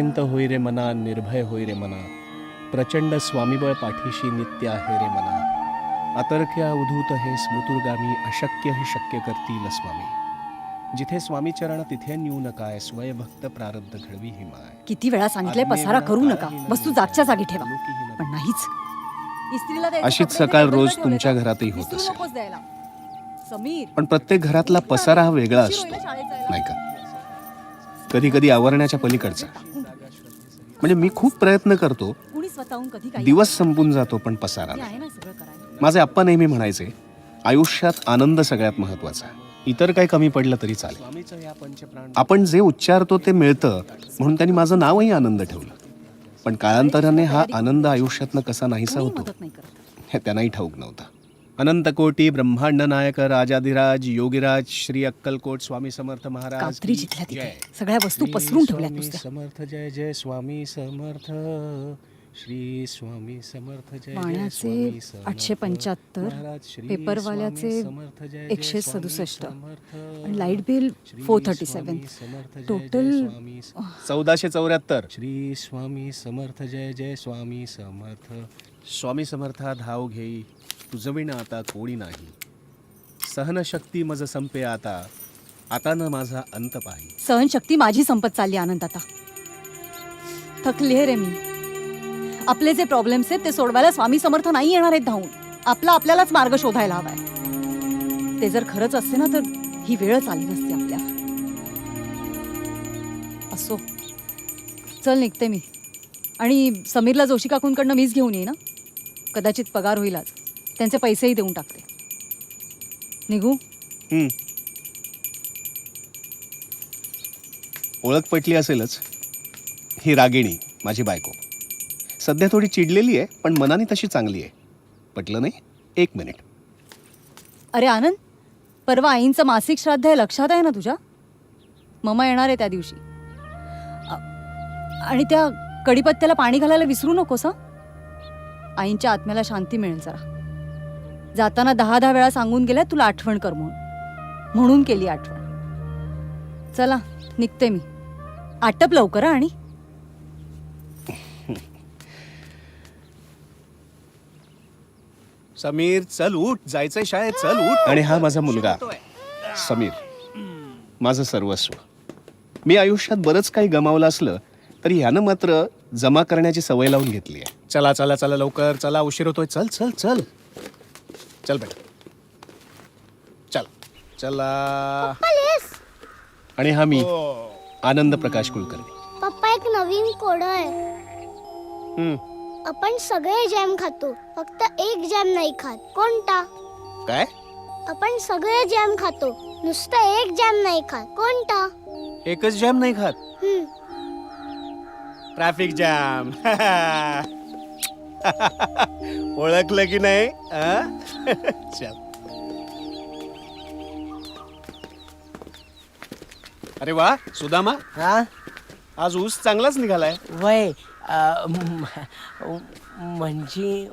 शांत होई रे मना, निर्भय होई रे मना, प्रचंड स्वामीबळ पाठीशी नित्य आहे रे मना, अतर्क्या उधूत हे स्मृतुर्गामी, अशक्य हे शक्य करतील स्वामी. जिथे स्वामी चरण तिथे न्यून काय, स्वयंभक्त प्रारब्ध घडवी ही माय. किती वेळा सांगितलंय पसारा करू नका, वस्तू जागच्या जागी ठेवा, पण नाहीच. इस्त्रीला द्यायचे अशीच कपडे सकाळ ते रोज ठेवले तुमच्या का? घरातही होत विसरू असेल. नकोस द्यायला. समीर, पण प्रत्येक घरातला पसारा हा वेगळा उशीर असतो, होईल शाळेत जायला. नाही का? कधी कधी आवरण्याच्या पलीकडचा. म्हणजे मी खूप प्रयत्न करतो, कुणी स्वतःहून कधी काही दिवस संपून जातो पण पसारा ते नाही. आहे ना सगळं करायला. माझे आप्पा नेहमी म्हणायचे, आयुष्यात आनंद सगळ्यात महत्वाचा, इतर काही कमी पडलं तरी चालेल. आपण जे उच्चारतो ते मिळतं, म्हणून त्यांनी माझं नावही आनंद ठेवलं. पण काळांतराने हा आनंद आयुष्यातनं कसा नाहीसा कुणी होतो मदत नाही करत. हे त्यांनाही ठाऊक नव्हतं. अनंत कोटी ब्रह्मांड नायक राजाधिराज योगीराज श्री अक्कलकोट स्वामी समर्थ महाराज कात्री की जिथल्या तिथे जय. सगळ्या वस्तू श्री पसरून ठेवल्यात स्वामी नुसत्या. समर्थ जय जय स्वामी समर्थ, श्री स्वामी समर्थ जय जय पाण्याचे स्वामी समर्थ, 875, महाराज श्री पेपरवाल्याचे स्वामी समर्थ जय जय 167, स्वामी समर्थ, आणि लाईट बिल श्री 437. स्वामी समर्थ जय टोटल जय स्वामी 1474. श्री स्वामी समर्थ जय जय स्वामी समर्थ. स्वामी समर्था धाव घेई, तुझं विण आता कोणी नाही, सहनशक्ती मज संपे आता, आता न माझा अंत पाही. सहनशक्ती माझी संपत चालली आनंद आता. थकले रे मी. आपले जे प्रॉब्लेम्स आहेत ते सोडवायला स्वामी समर्थ नाही येणार आहेत धावून. आपल्यालाच मार्ग शोधायला हवाय. ते जर खरंच असते ना तर ही वेळच आली नसती आपल्याला. असो, चल निघते मी. आणि समीरला जोशी काकूंकडनं मीच घेऊन ये ना. कदाचित पगार होईल आज. त्यांचे पैसेही देऊन टाकते. निघू? ओळख पटली असेलच. ही रागिणी माझी बायको. सध्या थोडी चिडलेली आहे, पण मनाने तशी चांगली आहे. पटलं नाही? 1 मिनिट. अरे आनंद, परवा आईंचं मासिक श्राद्ध आहे, लक्षात आहे ना तुझ्या? ममा येणार आहे त्या दिवशी. आणि त्या कडीपत्त्याला पाणी घालायला विसरू नकोस हं. आईंच्या आत्म्याला शांती मिळेल जरा. जाताना 10 वेळा सांगून गेल्या तुला आठवण कर म्हणून केली आठवण. चला निघते मी. आटप लवकर हं. आणि समीर चल उठ, जायचंय शाळेत, चल उठ. आणि हा माझा मुलगा समीर, माझं सर्वस्व. मी आयुष्यात बरंच काही गमावलं असलं तरी ह्यानं मात्र जमा करण्याची सवय लावून घेतली आहे. चला चला चला लवकर, चला उशीर होतोय. चल चल चल चल बेटा, चला चला. आणि हा मी आनंद प्रकाश कुलकर्णी. पप्पा, एक नवीन कोड आहे. आपण सगळे जॅम खातो, फक्त एक जॅम नाही खात. कोणता? काय? आपण सगळे जॅम खातो, नुसतं एक जॅम नाही खात. कोणता? एकच जॅम नाही खात? हम्म. Traffic jam. ओळखलं की नाही? चल. अरे वा सुदामा, हा आज ऊस चांगलाच निघालाय. वय म्हणजे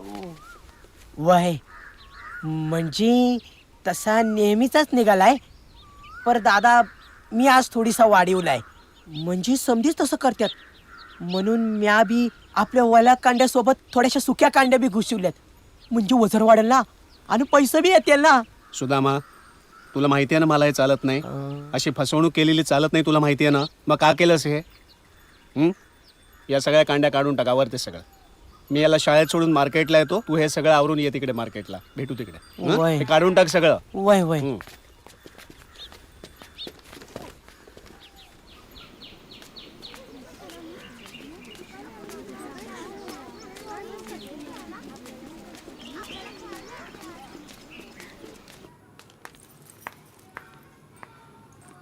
वय म्हणजे तसा नेहमीचाच निघालाय. पर दादा, मी आज थोडीसा वाढवलाय. म्हणजे समधीच तसं करतात, म्हणून म्या बी आपल्या वल्या कांड्यासोबत थोड्याशा सुक्या कांड्या बी घुसवल्यात. म्हणजे वजन वाढेल ना आणि पैसे बी येतील ना. सुदामा, तुला माहिती आहे ना मला हे चालत नाही. अशी फसवणूक केलेली चालत नाही, तुला माहिती आहे ना. मग का केलंस हे? या सगळ्या कांड्या काढून टाकावर ते सगळं. मी याला शाळेत सोडून मार्केटला येतो, तू हे सगळं आवरून ये तिकडे मार्केटला. भेटू तिकडे. वय. हे काढून टाक सगळं. वय वय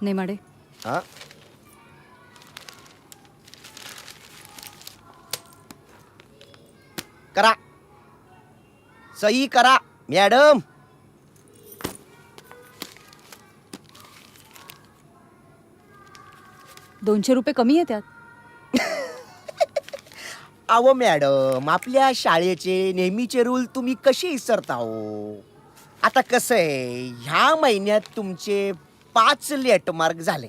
नेमाडे, हा? करा, सही करा मॅडम. ₹200 कमी आहे त्यात. अहो मॅडम, आपल्या शाळेचे नेहमीचे रूल तुम्ही कशी विसरता हो? आता कसं आहे, ह्या महिन्यात तुमचे 5 लेट मार्क झाले,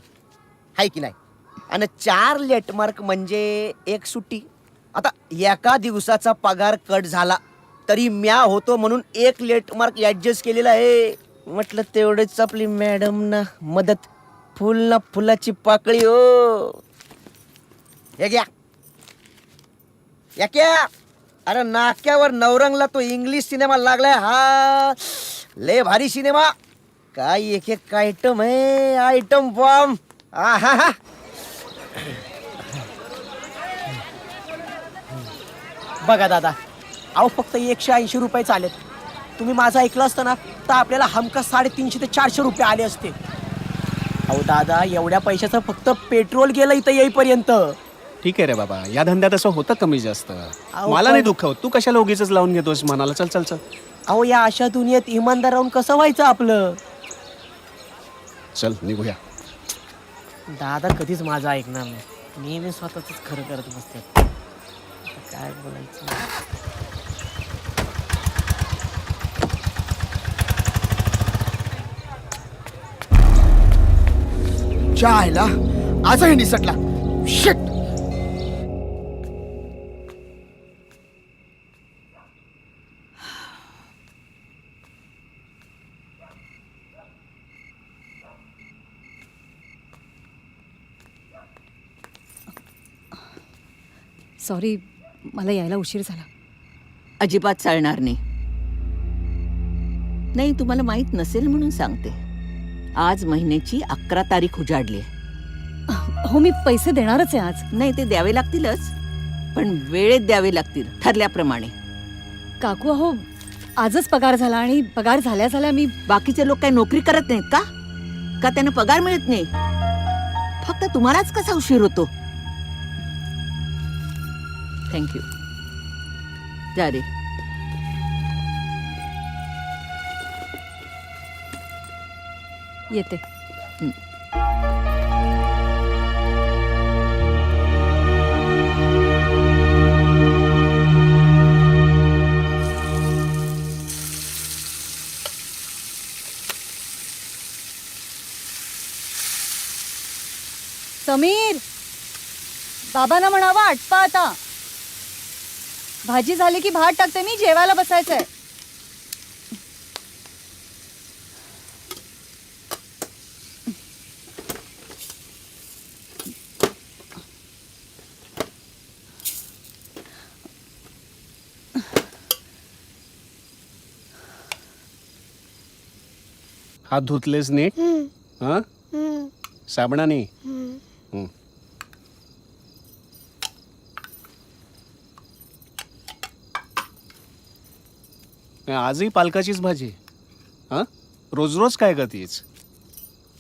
हाय की नाही? आणि 4 लेट मार्क म्हणजे एक सुट्टी. आता एका दिवसाचा पगार कट झाला तरी म्या होतो म्हणून 1 लेट मार्क ऍडजस्ट केलेला आहे. म्हटलं तेवढेच आपली मॅडम ना मदत. फुल ना फुलाची पाकळी हो. हे घ्या. या क्या? अरे नाक्यावर नवरंगला तो इंग्लिश सिनेमा लागलाय हा. लय भारी सिनेमा. काय एक एक आयटम आहे. Item bomb. आहा. बघा दादा, अहो फक्त 180 रुपये चालेत. तुम्ही माझं ऐकलं असतं ना तर आपल्याला हमखास 350 ते 400 रुपये आले असते. अहो दादा, एवढ्या पैशाचं फक्त पेट्रोल गेलं इथं येईपर्यंत. ठीक आहे रे बाबा, या धंद्यात असं होतं कमी जास्त. मला नाही दुःख होत, तू कशाला उगीच लावून घेतोस मनाला. चल चल चल अहो या अशा दुनियेत इमानदार राहून कसं व्हायचं आपलं. चल निघूया. दादा कधीच माझं ऐकणार नाही. नेहमी स्वतःच खरं करत बसतात. आता काय बोलायचं. चायला आजही निसटला. शिट. सॉरी, मला यायला उशीर झाला. अजिबात चालणार नाही. नाही, तुम्हाला माहित नसेल म्हणून सांगते. आज महिन्याची 11 तारीख उजाडली. हो, मी पैसे देणारच आहे आज. नाही, ते द्यावे लागतीलच, पण वेळेत द्यावे लागतील ठरल्याप्रमाणे. काकू अहो, आजच पगार झाला आणि पगार झाल्या झाल्या मी. बाकीचे लोक काही नोकरी करत नाहीत का? का त्यांना पगार मिळत नाही? फक्त तुम्हालाच कसा उशीर होतो? थँक्यू. जा रे. येते. समीर, बाबांना म्हणावा आटपा आता. भाजी झाली की भात टाकते मी. जेवायला बसायचंय. हात धुतलेस नीट? हा, साबणाने. हं. आजही पालकाचीच भाजी? हा, रोज रोज काय करतीस?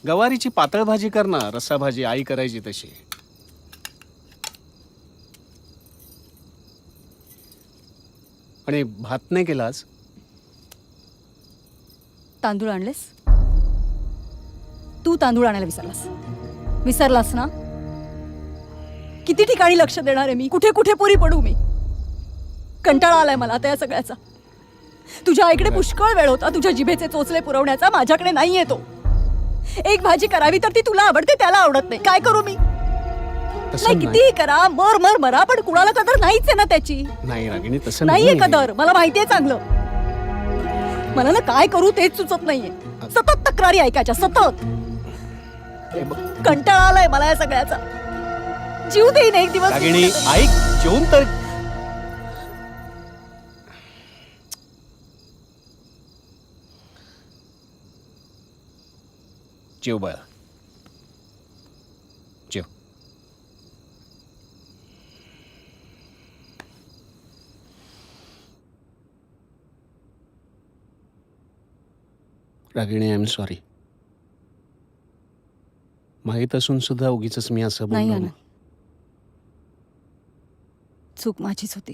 गवारीची पातळ भाजी कर ना, रस्सा भाजी आई करायची तशी. आणि भात नाही केलास? तांदूळ आणलेस? तू तांदूळ आणायला विसरलास ना? किती ठिकाणी लक्ष देणार आहे मी? कुठे कुठे पुरी पडू मी? कंटाळा आलाय मला आता या सगळ्याचा. तुझ्या आईकडे पुष्कळ वेळ होता तुझ्या जिभेचे चोचले पुरवण्याचा. माझ्याकडे नाहीये तो. एक भाजी करावी तर ती तुला आवडते, त्याला आवडत नाही. काय करू मी? नाही, कितीही करा, मरा, पण कुणाला कदर नाहीच आहे ना त्याची. नाही रागिणी, तसं नाहीये कदर. मला माहितीये चांगलं. मला ना काय करू तेच सुचत नाहीये. सतत तक्रारी ऐकायच्या, सतत. कंटाळा आलाय मला या सगळ्याचा. जीव देईन एक दिवस. रागिणी ऐक, जेवून तर. जेव बाळा, जेव. रागिणी, आय एम सॉरी. माहीत असून सुद्धा उगीच मी असं नाही बोललो. आनंद, चूक माझीच होती.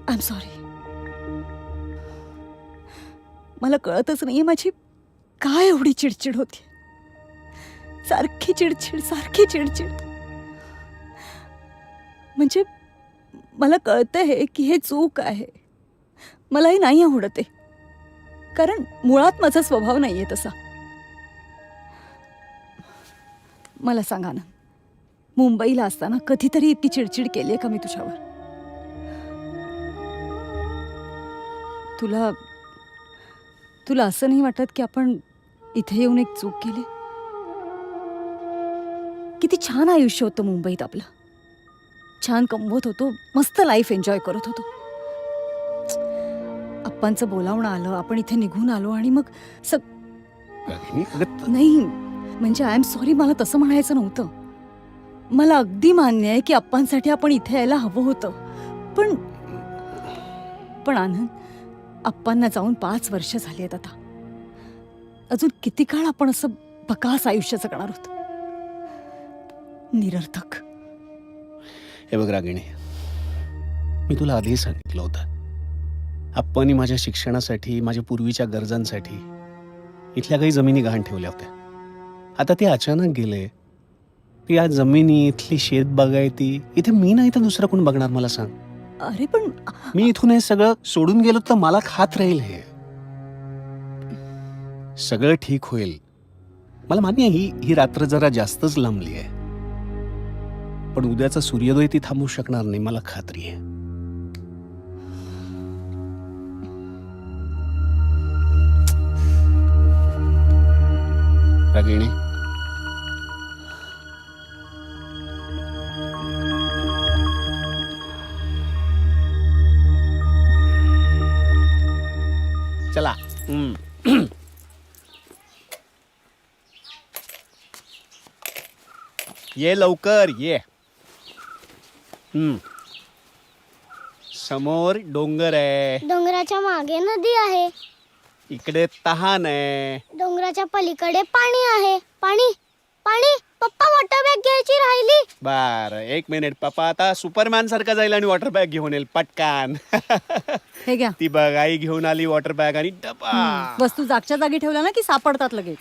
I am sorry. मला कळतच नाहीये माझी काय एवढी चिडचिड होती. सारखी चिडचिड. म्हणजे मला कळतंय की हे चूक आहे. मलाही नाही आवडत आहे, कारण मुळात माझा स्वभाव नाहीये तसा. मला सांगा ना, मुंबईला असताना कधीतरी इतकी चिडचिड केली आहे का मी तुझ्यावर? तुला तुला असं नाही वाटत की आपण इथे येऊन एक चूक केली? किती छान आयुष्य होतं मुंबईत आपलं. छान कमवत होतो, मस्त लाईफ एन्जॉय करत होतो. आप्पांचं बोलावणं आलं, आपण इथे निघून आलो आणि मग रागिणी, अगं, नाही म्हणजे आय एम सॉरी, मला तसं म्हणायचं नव्हतं. मला अगदी मान्य आहे की आप्पांसाठी आपण इथे यायला हवं होतं, पण पण आनंद, आप्पांना जाऊन 5 वर्ष झाली आहेत आता. अजून किती काळ आपण असं बकास आयुष्य जगणार आहोत? निरर्थक. हे बघ रागिणी, मी तुला आधी सांगितलं होतं, आप्पांनी माझ्या शिक्षणासाठी, माझ्या पूर्वीच्या गरजांसाठी इथल्या काही जमिनी गहाण ठेवल्या होत्या. आता ते अचानक गेले. ती आज जमिनी, इथली शेत बागायती, इथे मी नाही तर दुसरं कोण बघणार मला सांग? अरे पण मी इथून हे सगळं सोडून गेलो तर मला खात राहील. हे सगळं ठीक होईल. मला मान्य आहे ही रात्र जरा जास्तच लांबली आहे, पण उद्याचा सूर्योदय ती थांबू शकणार नाही, मला खात्री आहे. रागिणी, चला. ये लवकर ये. समोर डोंगर आहे, डोंगराच्या मागे नदी आहे. इकडे तहान आहे. डोंगराच्या पलीकडे पाणी आहे. पाणी पाणी पप्पा वॉटर बॅग घ्यायची राहिली. बर, 1 मिनिट. पप्पा आता सुपरमॅन सारखा जाईल आणि वॉटर बॅग घेऊन येईल पटकान. हे घ्या. ती बघ, आई घेऊन आली वॉटर बॅग आणि डबा. वस्तू जागच्या जागी ठेवल्या ना की सापडतात लगेच.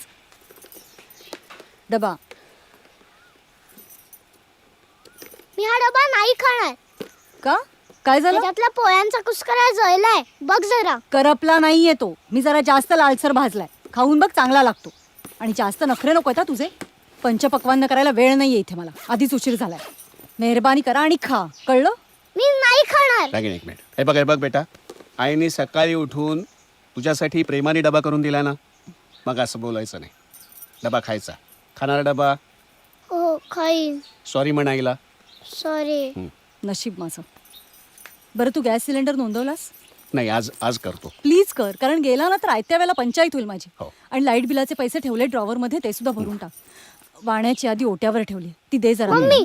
डबा. मी हा डबा नाही खाणार. का? काय झालं? त्याच्यातला पोळ्यांचा कुस्करा जळलाय, बघ जरा. करपला नाहीये तो, मी जरा जास्त लालसर भाजलाय. खाऊन बघ, चांगला लागतो. आणि जास्त नखरे नको आहेत तुझे. पंचपक्वान्न करायला वेळ नाहीये इथे मला, आधीच उशीर झालाय. मेहरबानी करा आणि खा, कळलं? मी नाही खाणार. रागिणी, 1 मिनिट. हे बघ बेटा, आईने सकाळी उठून तुझ्यासाठी प्रेमाने डबा करून दिला ना, मग असं बोलायचं नाही. डबा खायचा. खाणारा डबा. हो खाईन. सॉरी म्हणायला. सॉरी. नशीब माझं. बरं, तू गॅस सिलेंडर नोंदवलास? नाही, आज करतो. प्लीज कर, कारण गेला ना तर आयत्या वेळेला पंचायत होईल माझी. हो. आणि लाईट बिलाचे पैसे ठेवले ड्रॉवरमध्ये, ते सुद्धा भरून टाक. वाण्याची आधी ओट्यावर ठेवली, ती दे जरा. मम्मी,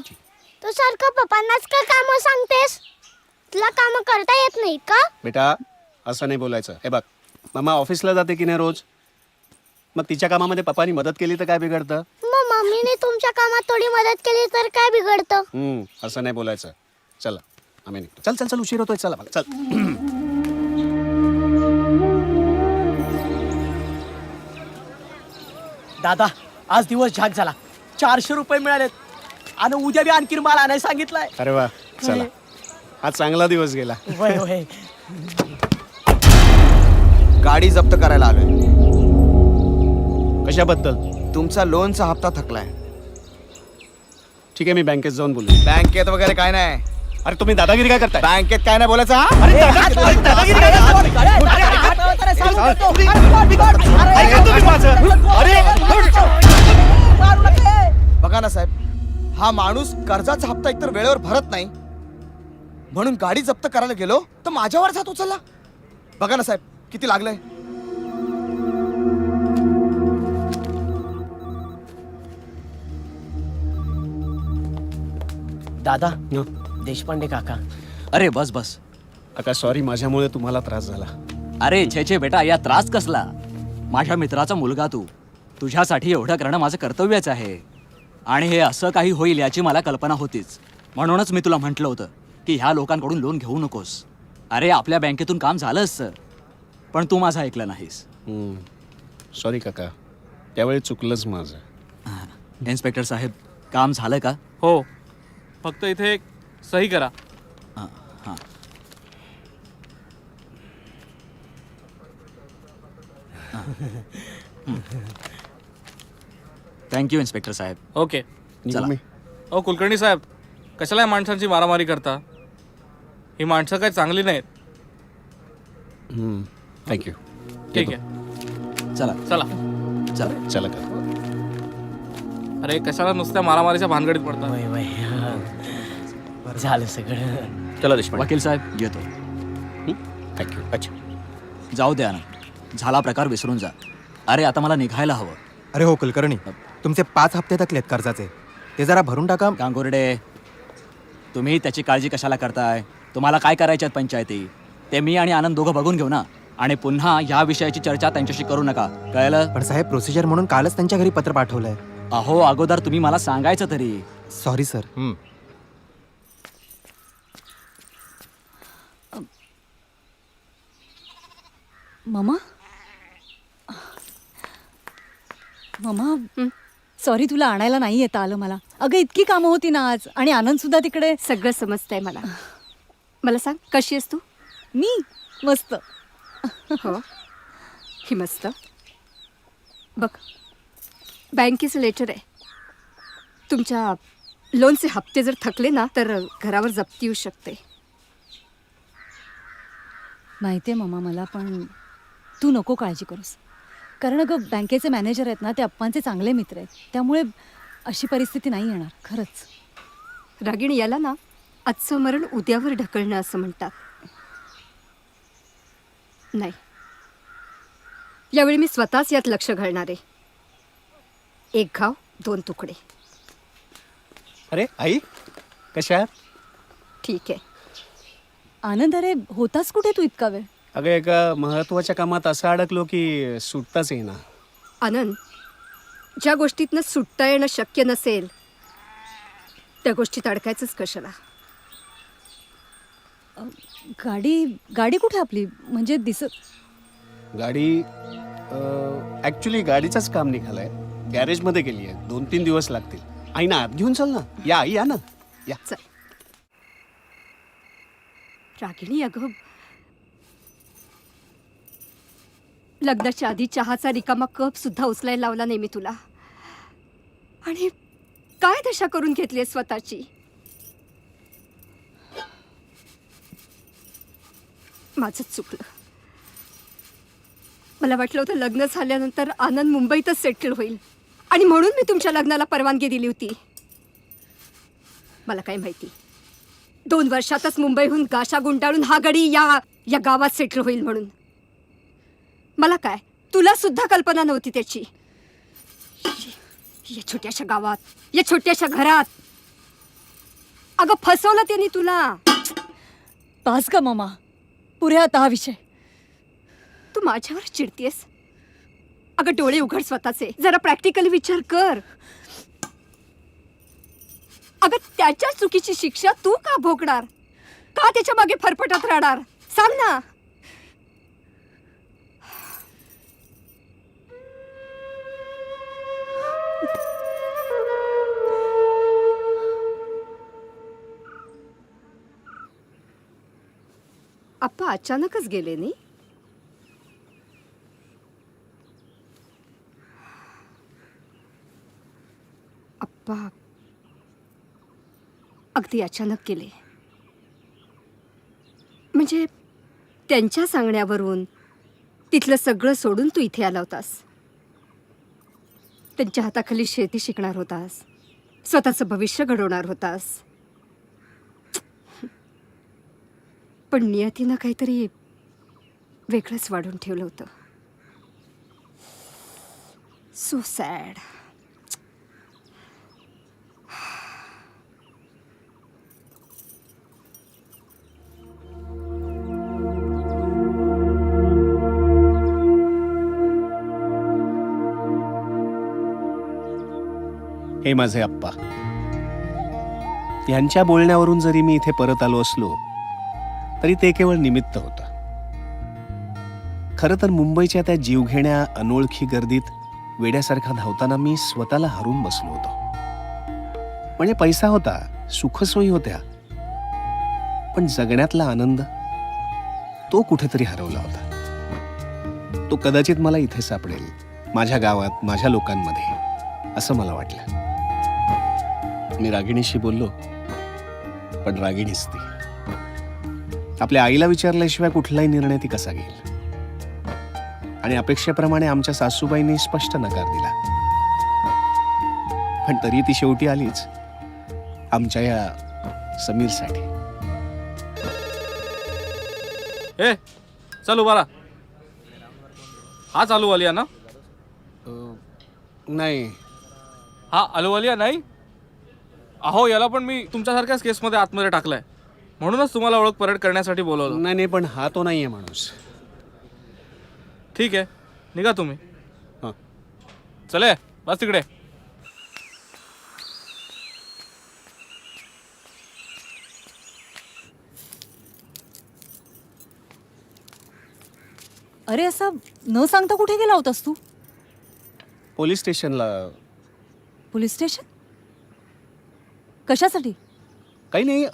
तू सारखं पप्पांनाच का काम सांगतेस? तुला काम करता येत नाही का? बेटा, असं नाही बोलायचं. हे बघ, मम्मा ऑफिसला जाते की नाही रोज, मग तिच्या कामामध्ये पप्पानी मदत केली तर काय बिघडतं? मग मम्मीने तुमच्या कामात थोडी मदत केली तर काय बिघडतं? असं नाही बोलायचं. चला, आम्ही निघतो. चल, उशीर होतोय. चला चल. दादा, आज दिवस झाक झाला. 400 रुपये मिळालेत आणि उद्या बी आणखी माल आणायला सांगितलाय. अरे वा, चला. हा चांगला दिवस गेला. वय वय. गाडी जप्त करायला आलोय. कशाबद्दल? तुमचा लोनचा हप्ता थकलाय. ठीक आहे, मी बँकेत जाऊन बोलू. बँकेत वगैरे काय नाही. अरे तुम्ही दादागिरी काय करताय? बँकेत काय नाही बोलायचं. हा? ऐका तुम्ही माझं. बघा ना साहेब, हा माणूस कर्जाचा हप्ता एकतर वेळेवर भरत नाही, म्हणून गाडी जप्त करायला गेलो तर माझ्यावरच हात उचलला. बघा ना साहेब, किती लागलंय. दादा, देशपांडे काका. अरे बस बस. आता सॉरी, माझ्यामुळे तुम्हाला त्रास झाला. अरे छे बेटा, या त्रास कसला? माझ्या मित्राचा मुलगा तू, तुझ्यासाठी एवढं करणं माझं कर्तव्यच आहे. आणि हे असं काही होईल याची मला कल्पना होतीच. म्हणूनच मी तुला म्हटलं होतं की ह्या लोकांकडून लोन घेऊ नकोस. अरे आपल्या बँकेतून काम झालं असतं, पण तू माझं ऐकलं नाहीस. सॉरी काका, त्यावेळी चुकलंच माझं. इन्स्पेक्टर साहेब, काम झालं का? हो, फक्त इथे एक सही करा. हां हां. थँक्यू इन्स्पेक्टर साहेब. ओके. चला. मी अहो कुलकर्णी साहेब, कशाला या माणसांची मारामारी करता? ही माणसं काही चांगली नाहीत. थँक्यू. ठीक आहे, चला चला. चला. चला का. अरे कशाला नुसत्या मारामारीच्या भानगडीत पडता? वय वय हा. झालं सगळं. चला देशपांडे. वकील साहेब येतो. थँक्यू. अच्छा. जाऊ द्या ना, झाला प्रकार विसरून जा. अरे आता मला निघायला हवं. अरे हो कुलकर्णी, तुमचे 5 हप्ते थकलेत कर्जाचे, ते जरा भरून टाका. गांगुर्डे, तुम्ही त्याची काळजी कशाला करताय? तुम्हाला काय करायच्यात पंचायती ते मी आणि आनंद दोघं बघून घेऊ ना. आणि पुन्हा या विषयाची चर्चा त्यांच्याशी करू नका, कळलं? पण साहेब, प्रोसिजर म्हणून कालच त्यांच्या घरी पत्र पाठवलंय. अहो अगोदर तुम्ही मला सांगायचं तरी. Sorry sir. Mama mama sorry, तुला आणायला नाही येता आलं मला. अगं इतकी कामं होती ना आज, आणि आनंद सुद्धा तिकडे. सगळं समजतंय मला. मला सांग, कशी आहेस तू? मी मस्त. हो, ही मस्त. बघ, बँकेचं लेटर आहे. तुमच्या लोनचे हप्ते जर थकले ना तर घरावर जप्ती येऊ शकते. माहिती आहे ममा मला, पण तू नको काळजी करूस. कारण अगं बँकेचे मॅनेजर आहेत ना, ते अप्पांचे चांगले मित्र आहेत. त्यामुळे अशी परिस्थिती नाही येणार खरंच. रागिणी, याला ना आजचं मरण उद्यावर ढकलणं असं म्हणतात. नाही, यावेळी मी स्वतःच यात लक्ष घालणार आहे. 1 घाव 2 तुकडे. अरे आई, कशा? ठीक आहे. आनंद, अरे होतास कुठे तू इतका वेळ? अगं एका महत्वाच्या कामात असं अडकलो की सुटताच येईना. आनंद, ज्या गोष्टीतनं सुटता येणं शक्य नसेल त्या गोष्टीत अडकायचंच कशाला? गाडी कुठे आपली? म्हणजे गाडी ॲक्च्युली गाडीचंच काम निघालंय. गॅरेजमध्ये गेली आहे. 2-3 दिवस लागतील. आई ना, आत घेऊन चल ना. या आई, या ना, या. चल. रागिणी, अगं लग्नाच्या आधी चहाचा रिकामा कप सुद्धा उचलायला लावला नाही मी तुला. आणि काय दशा करून घेतली स्वतःची. माझंच चुकलं. मला वाटलं होतं लग्न झाल्यानंतर आनंद मुंबईतच सेटल होईल, आणि म्हणून मी तुमच्या लग्नाला परवानगी दिली होती. मला काय माहिती 2 वर्षातच मुंबईहून गाशा गुंडाळून हा गडी या गावात सेटल होईल म्हणून. मला काय, तुला सुद्धा कल्पना नव्हती त्याची. या छोट्याशा गावात, या छोट्याशा घरात. अगं फसवलं त्यांनी तुला. पास का ममा, पुऱ्या आता हा विषय. तू माझ्यावर चिडतीयस? अगं डोळे उघड स्वतःचे, जरा प्रॅक्टिकली विचार कर. अगं त्याच्या चुकीची शिक्षा तू का भोगणार? का त्याच्या मागे फरफटत राहणार? सांग ना. आप्पा अचानकच गेले नाही? आप्पा अगदी अचानक गेले. म्हणजे त्यांच्या सांगण्यावरून तिथलं सगळं सोडून तू इथे आला होतास. त्यांच्या हाताखाली शेती शिकणार होतास, स्वतःचं भविष्य घडवणार होतास. पण नियतीनं काहीतरी वेगळंच वाढून ठेवलं होतं. So sad. हे माझे आप्पा, यांच्या बोलण्यावरून जरी मी इथे परत आलो असलो तरी ते केवळ निमित्त होतं. खरं तर मुंबईच्या त्या जीवघेण्या अनोळखी गर्दीत वेड्यासारखा धावताना मी स्वतःला हरून बसलो होतो. म्हणजे पैसा होता, सुखसोयी होत्या, पण जगण्यातला आनंद तो कुठेतरी हरवला होता. तो कदाचित मला इथे सापडेल, माझ्या गावात, माझ्या लोकांमध्ये, असं मला वाटलं. मी रागिणीशी बोललो, पण रागिणीच ती. आपल्या आईला विचारल्याशिवाय कुठलाही निर्णय ती कसा घेईल. आणि अपेक्षेप्रमाणे आमच्या सासूबाईंनी स्पष्ट नकार दिला. पण तरी ती शेवटी आलीच आमच्या या समीरसाठी. ए चल उभा राहा. हा चालू वालिया ना? नाही, हा अहलुवालिया नाही? अहो याला पण मी तुमच्यासारख्याच केसमध्ये आतमध्ये टाकलाय, म्हणूनच तुम्हाला ओळख परेड करण्यासाठी बोलवलं. नाही, पण हा तो नाहीये माणूस. ठीक आहे, निघा तुम्ही. हां. चले बस तिकडे. अरे असं न सांगता कुठे गेला होतास तू? पोलीस स्टेशनला. Police station? कशासाठी? काही नाही,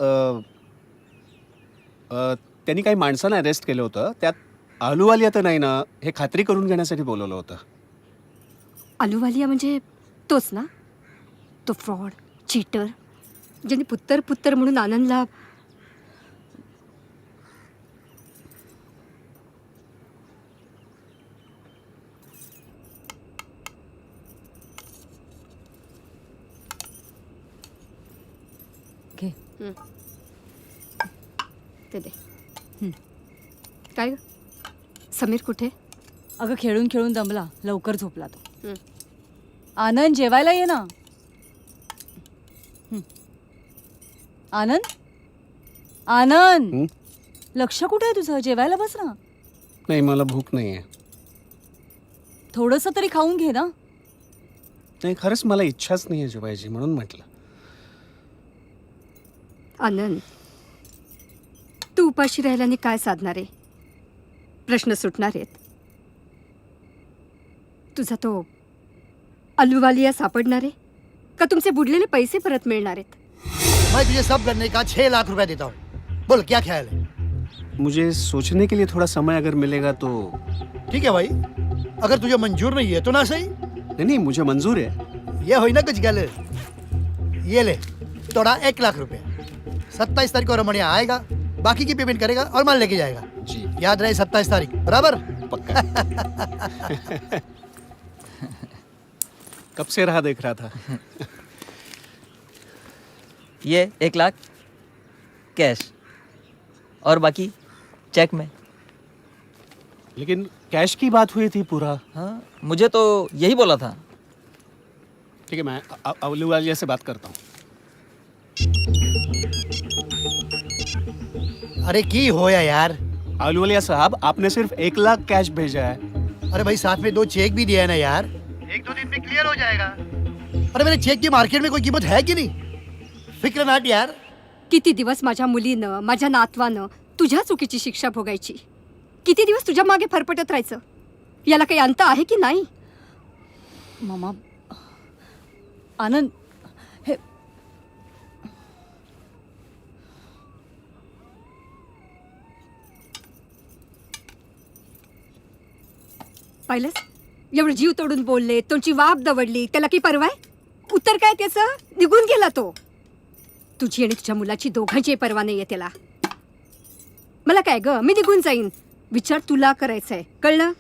त्यांनी काही माणसांना अरेस्ट केलं होतं. त्यात अहलुवालिया तर नाही ना, हे खात्री करून घेण्यासाठी बोलवलं होतं. अहलुवालिया म्हणजे तोच ना, तो फ्रॉड चीटर ज्यांनी पुत्तर म्हणून आनंदला. घे. ते दे. काय ग? समीर कुठे? अगं खेळून खेळून दमला, लवकर झोपला तो. आनंद जेवायला ये ना. आनंद, आनंद, लक्ष कुठे आहे तुझं? जेवायला बस ना. नाही, मला भूक नाहीये. थोडंसं तरी खाऊन घे ना. नाही, खरंच मला इच्छाच नाहीये जेवायची, म्हणून म्हटलं. आनंद, तू उपाशी राहिल्याने काय साधणार आहे? प्रश्न सुटणार आहेत. तुझा तो अहलुवालिया सापडणार आहे का तुमचे बुडलेले पैसे परत मिळणार आहेत? मैं तुझे सब करने का 6 लाख रुपया देता हूँ. बोल क्या ख्याल है? मुझे सोचने के लिए थोड़ा समय अगर मिलेगा तो. ठीक है भाई, अगर तुझे मंजूर नहीं है तो ना सही. नहीं, मुझे मंजूर है. ये हुई ना कुछ गल. ये ले थोड़ा 1 लाख रुपया. 27 तारीख को रमणिया आएगा, बाकी की पेमेंट करेगा और माल लेके जाएगा. जी. याद रहे 27 तारीख, बराबर? पक्का. कब से राह देख रहा था. ये 1 लाख कैश और बाकी चेक में. लेकिन कैश की बात हुई थी पूरा. हाँ, मुझे तो यही बोला था. ठीक है, मैं अहलुवालिया से बात करता हूँ. अरे की होया यार. अहलुवालिया साहब, आपने सिर्फ 1 लाख कैश भेजा है. अरे भाई साथ में 2 चेक भी दिया है ना यार. 1-2 दिन में क्लियर हो जाएगा. अरे मेरे चेक की मार्केट में कोई कीमत है कि नहीं? फिक्र नाट यार. किती दिवस माझ्या मुलीनं, माझ्या नातवानं तुझ्या चुकीची शिक्षा भोगायची? किती दिवस तुझ्या मागे फरफटत राहायचं? याला काही अंत आहे की नाही? मामा, आनंद, हे पाहिलंस, एवढं जीव तोडून बोलले, तुमची वाफ दवडली, त्याला की परवा आहे? उत्तर काय त्याचं? निघून गेला तो. तुझी आणि तुझ्या मुलाची दोघांची परवा नाहीये त्याला. मला काय ग, मी निघून जाईन. विचार तुला करायचंय, कळलं?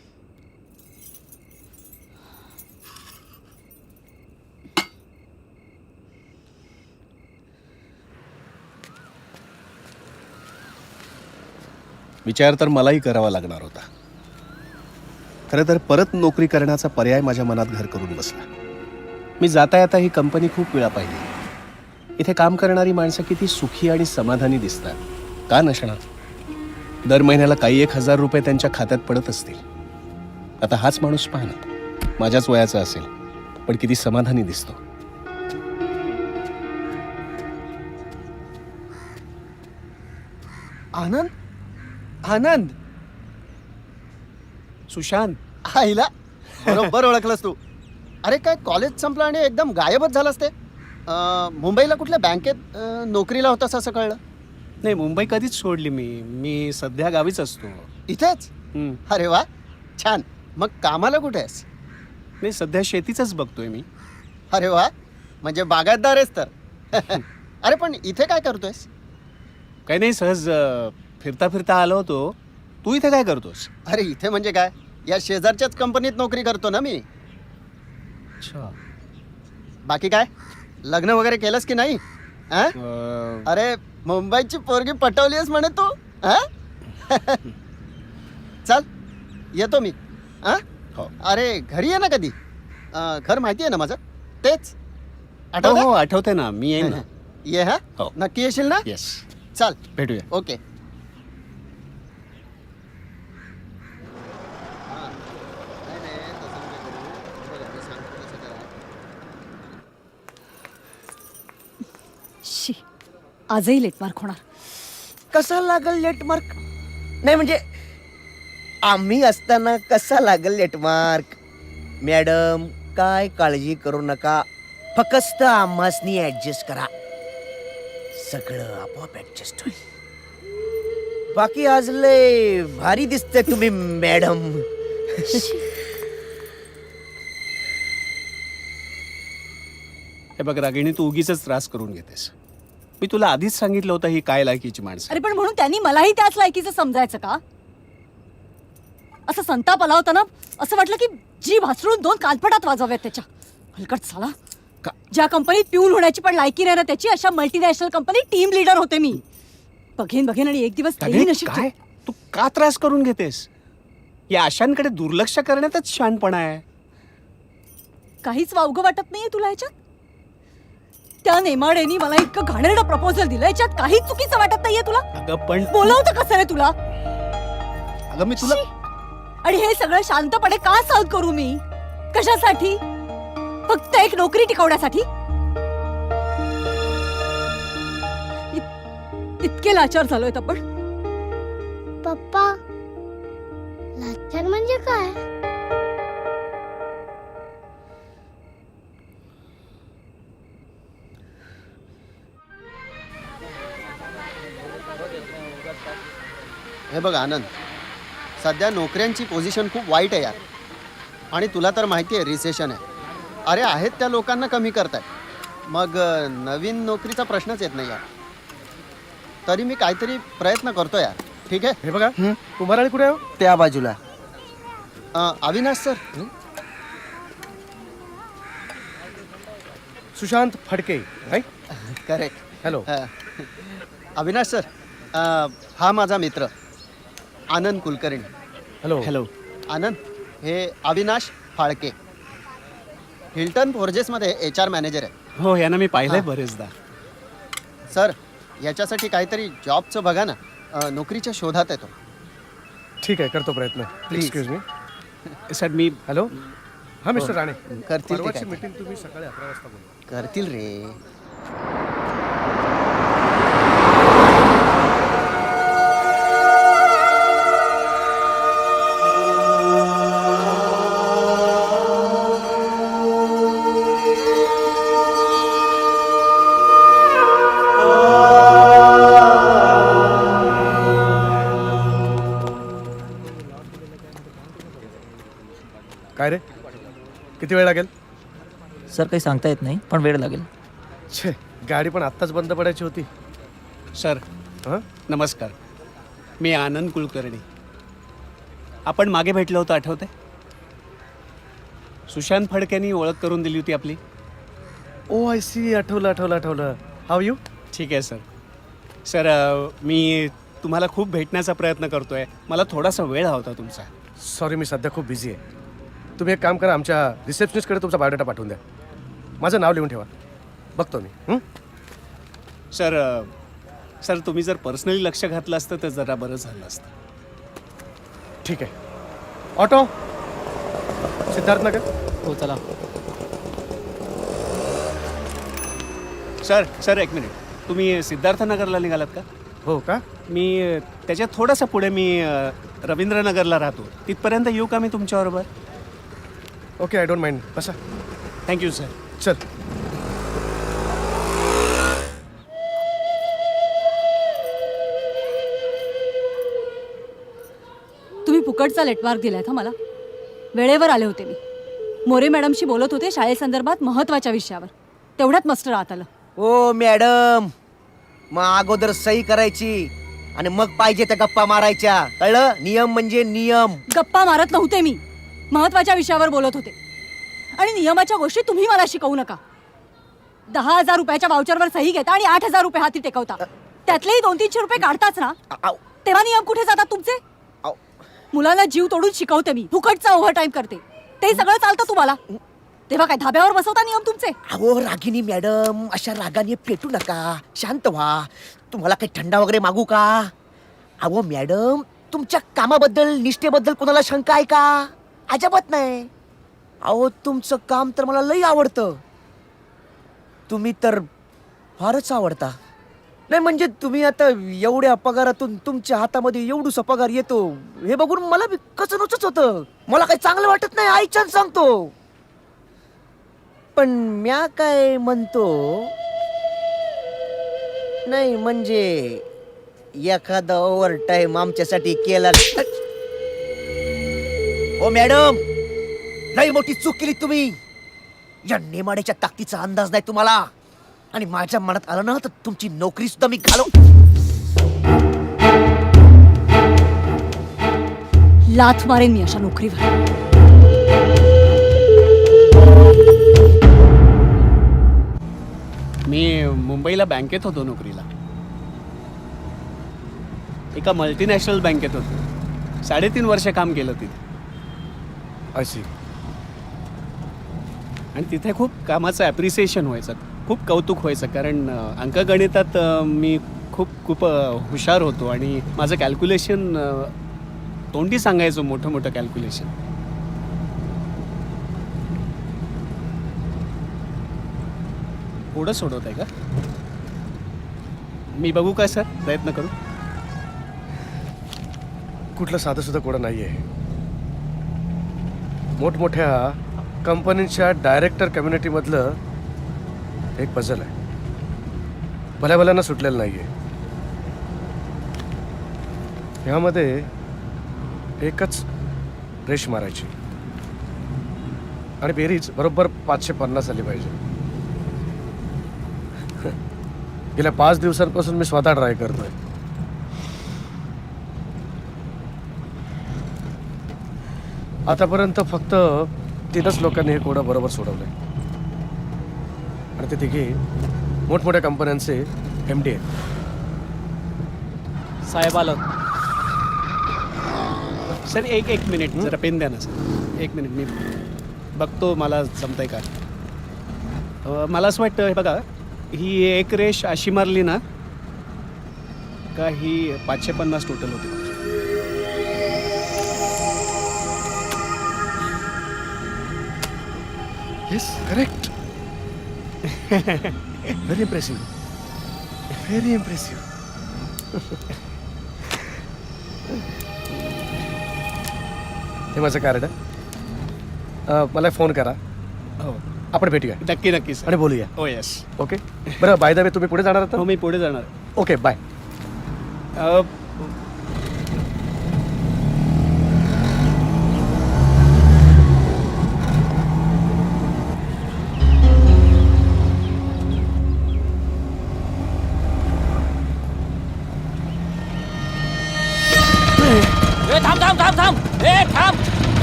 विचार तर मलाही करावा लागणार होता. खरं तर परत नोकरी करण्याचा पर्याय माझ्या मनात घर करून बसला. मी जाता येता ही कंपनी खूप वेळा पाहिली. इथे काम करणारी माणसं किती सुखी आणि समाधानी दिसतात. का नसणार? दर महिन्याला काही 1,000 रुपये त्यांच्या खात्यात पडत असतील. आता हाच माणूस पहा ना, माझ्याच वयाचा असेल, पण किती समाधानी दिसतो. आनंद, आनंद, सुशांत, आईला बरोबर ओळखलंस तू. अरे काय कॉलेज संपलं आणि एकदम गायबच झालास ते. मुंबईला कुठल्या बँकेत नोकरीला होतास असं कळलं. नाही, मुंबई कधीच सोडली मी सध्या गावीच असतो. इथेच? अरे वा, छान. मग कामाला कुठे आहेस? नाही, सध्या शेतीचंच बघतोय मी. अरे वा, म्हणजे बागायतदार आहेस तर. अरे पण इथे काय करतोयस? काही नाही, सहज फिरता फिरता आलो होतो. तू इथे काय करतोस? अरे इथे म्हणजे काय, या शेजारच्याच कंपनीत नोकरी करतो ना मी. अच्छा. बाकी काय, लग्न वगैरे केलंस की नाही? हा? अरे मुंबईची पोरगी पटवलीस म्हणे तू. हा? चल येतो मी. हा? हो. अरे घरी ये ना कधी. घर माहिती आहे ना माझं, तेच हो आठवतं? हो, आठवते ना, मी येईन ना. ये. हा हो. नक्की येशील ना? येस, चल भेटूया. ओके. शी, आजही लेटमार्क होणार. कसा लागल लेटमार्क? नाही म्हणजे आम्ही असताना कसा लागल लेटमार्क? मॅडम काय काळजी करू नका, फक्त आम्हासनी ऍडजस्ट करा, सगळं आपोआप ऍडजस्ट होईल. बाकी आज लय भारी दिसते तुम्ही मॅडम. हे बघ रागिणी, तू उगीच त्रास करून घेतेस. मी तुला आधीच सांगितलं होतं ही काय लायकीची माणसं. अरे पण म्हणून त्यांनी मलाही त्याच लायकीचं समजायचं का? असं संताप आला होता ना, असं वाटलं की जीभ हसरून 2 कानफटात वाजव्यात त्याच्या. हलकट साला. ज्या कंपनीत पिऊन होण्याची पण लायकी नाही ना त्याची, अशा मल्टीनॅशनल कंपनीत टीम लीडर होते मी. बघेन बघेन आणि एक दिवस तेही नशीब. काय तू का त्रास करून घेतेस? या आशांकडे दुर्लक्ष करण्यातच शहाणपणा आहे. काहीच वावगं वाटत नाहीये तुला ह्याच्यात? त्या नेमाडेनी मला इतकं घाणेरडं प्रपोजल दिलं, याच्यात काही चुकीचं वाटत नाहीये तुला? अगं पण बोलवतं कसं रे तुला? अगं मी तुला शी! आणि हे सगळं शांतपणे का सहन करू मी? कशासाठी? फक्त एक नोकरी टिकवण्यासाठी? इतके लाचार झालोय आपण. पप्पा, लाचार म्हणजे काय? हे बघ आनंद, सध्या नोकऱ्यांची पोझिशन खूप वाईट आहे यार. आणि तुला तर माहिती आहे रिसेशन आहे. अरे आहेत त्या लोकांना कमी करताय, मग नवीन नोकरीचा प्रश्नच येत नाही यार. तरी मी काहीतरी प्रयत्न करतो यार. ठीक आहे. हे बघा, कुंभाराळी कुठे आहे? त्या बाजूला. Avinash sir. Sushant Phadke, right? Correct. Hello. Avinash sir, हा माझा मित्र आनंद कुलकर्णी. हॅलो. हॅलो. आनंद, हे अविनाश फाळके, हिल्टन फोर्जेसमध्ये HR मॅनेजर आहे. हो, यांना मी पाहिलंय हा. बरेचदा. सर याच्यासाठी काहीतरी जॉबचं बघा ना. नोकरीच्या शोधात येतो. ठीक आहे, करतो प्रयत्न. Please. Excuse me. Sir me hello. हा मिस्टर राणे, करतील ते परवाची काय. मीटिंग तुम्ही सकाळी 11 वाजता बोलवा. करतील रे. काय रे, किती वेळ लागेल? सर काही सांगता येत नाही, पण वेळ लागेल. छे, गाडी पण आत्ताच बंद पडायची होती. सर हां, नमस्कार. मी आनंद कुलकर्णी. आपण मागे भेटलो होतो, आठवते? सुशांत फडकेंनी ओळख करून दिली होती आपली. ओ आय सी, आठवलं. How you? ठीक आहे सर. सर मी तुम्हाला खूप भेटण्याचा प्रयत्न करतोय. मला थोडासा वेळ हवा होता तुमचा. सॉरी, मी सध्या खूप बिझी आहे. तुम्ही एक काम करा, आमच्या रिसेप्शनिस्टकडे तुमचा बायोडाटा पाठवून द्या. माझं नाव लिहून ठेवा, बघतो मी. सर तुम्ही जर पर्सनली लक्ष घातलं असतं तर जरा बरं झालं असतं. ठीक आहे. ऑटो सिद्धार्थनगर. हो चला. सर एक मिनिट. तुम्ही सिद्धार्थनगरला निघालात का? हो का? मी त्याच्यात थोडंसं पुढे मी रवींद्रनगरला राहतो. तिथपर्यंत येऊ का मी तुमच्याबरोबर? Okay, I don't mind. बसा. Thank you sir. चल. तुम्ही फुकटचा लेटमार्क दिलाय का मला? वेळेवर आले होते मी. मोरे मॅडमशी बोलत होते शाळेसंदर्भात महत्त्वाच्या विषयावर. तेवढ्यात मस्टर आत आलं. ओ मॅडम, मग अगोदर सही करायची आणि मग पाहिजे त्या गप्पा मारायच्या, कळलं? नियम म्हणजे नियम. गप्पा मारत नव्हते मी, महत्वाच्या विषयावर बोलत होते. आणि नियमाच्या गोष्टी तुम्ही मला शिकवू नका. 10,000 रुपयाच्या वाउचरवर सही घेता आणि 8,000 रुपये हाती टेकवता. त्यातलेही 200-300 रुपये काढताच ना, आव, तेव्हा नियम कुठे जातात तुमचे? आव. मुलांना जीव तोडून शिकवते मी, फुकटचा ओव्हर टाइम करते, ते सगळं चालतं तुम्हाला. तेव्हा काय धाब्यावर बसवता नियम तुमचे? अहो रागिनी मॅडम, अशा रागाने पेटू नका, शांत व्हा. तुम्हाला काही थंडा वगैरे मागू का? अहो मॅडम, तुमच्या कामाबद्दल निष्ठेबद्दल कोणाला शंका आहे का? अजिबात नाही. अहो तुमचं काम तर मला लई आवडतं. तुम्ही तर फारच आवडता. नाही म्हणजे तुम्ही आता एवढ्या पगारातून तुमच्या हातामध्ये एवढूसा पगार येतो हे बघून मला बी कसं नचच होतं. मला काही चांगलं वाटत नाही, आईच्यान सांगतो. पण म्या काय म्हणतो, नाही म्हणजे एखादा ओव्हर टाइम आमच्यासाठी केला. ओ मॅडम, लई मोठी चूक केली तुम्ही. या नेमाड्याच्या ताकदीचा अंदाज नाही तुम्हाला. आणि माझ्या मनात आलं ना तर तुमची नोकरी सुद्धा मी घालव. लाथ मारेन मी अशा नोकरीवर. मी मुंबईला बँकेत होतो नोकरीला, एका मल्टीनॅशनल बँकेत होतो. 3.5 वर्ष काम केलं तिथे. I see. आणि तिथे खूप कामाचं ॲप्रिसिएशन व्हायचं, खूप कौतुक व्हायचं. कारण अंकगणितात मी खूप हुशार होतो आणि माझं कॅल्क्युलेशन तोंडी सांगायचो, मोठं मोठं कॅल्क्युलेशन. पुढं सोडवत आहे का? मी बघू का सर, प्रयत्न करू. कुठलं साधं सुद्धा कोडं नाहीये. मोठमोठ्या कंपनीच्या डायरेक्टर कम्युनिटीमधलं एक पझल आहे. भल्या भल्यांना सुटलेलं नाहीये. ह्यामध्ये एकच रेष मारायची आणि बेरीज बरोबर 550 आली पाहिजे. गेल्या 5 दिवसांपासून मी स्वतः ट्राय करतोय. आतापर्यंत फक्त 3च लोकांनी हे कोडं बरोबर सोडवलंय. आणि ते तिघे मोठमोठ्या कंपन्यांचे MD आहेत. साहेब आलं. सर एक मिनिट, जरा पेन द्या ना सर. 1 मिनिट, मी बघतो मला जमतंय का. मला असं वाटतं, हे बघा, ही एक रेष अशी मारली ना का ही 550 टोटल होती. Yes, correct. Very impressive, very impressive. हे माझं कार्ड. मला फोन करा, हो आपण भेटूया नक्की सर. आणि बोलूया. हो येस. ओके. बरं, बाय द वे तुम्ही पुढे जाणार आहात? हो मी पुढे जाणार. Okay, bye. थांब.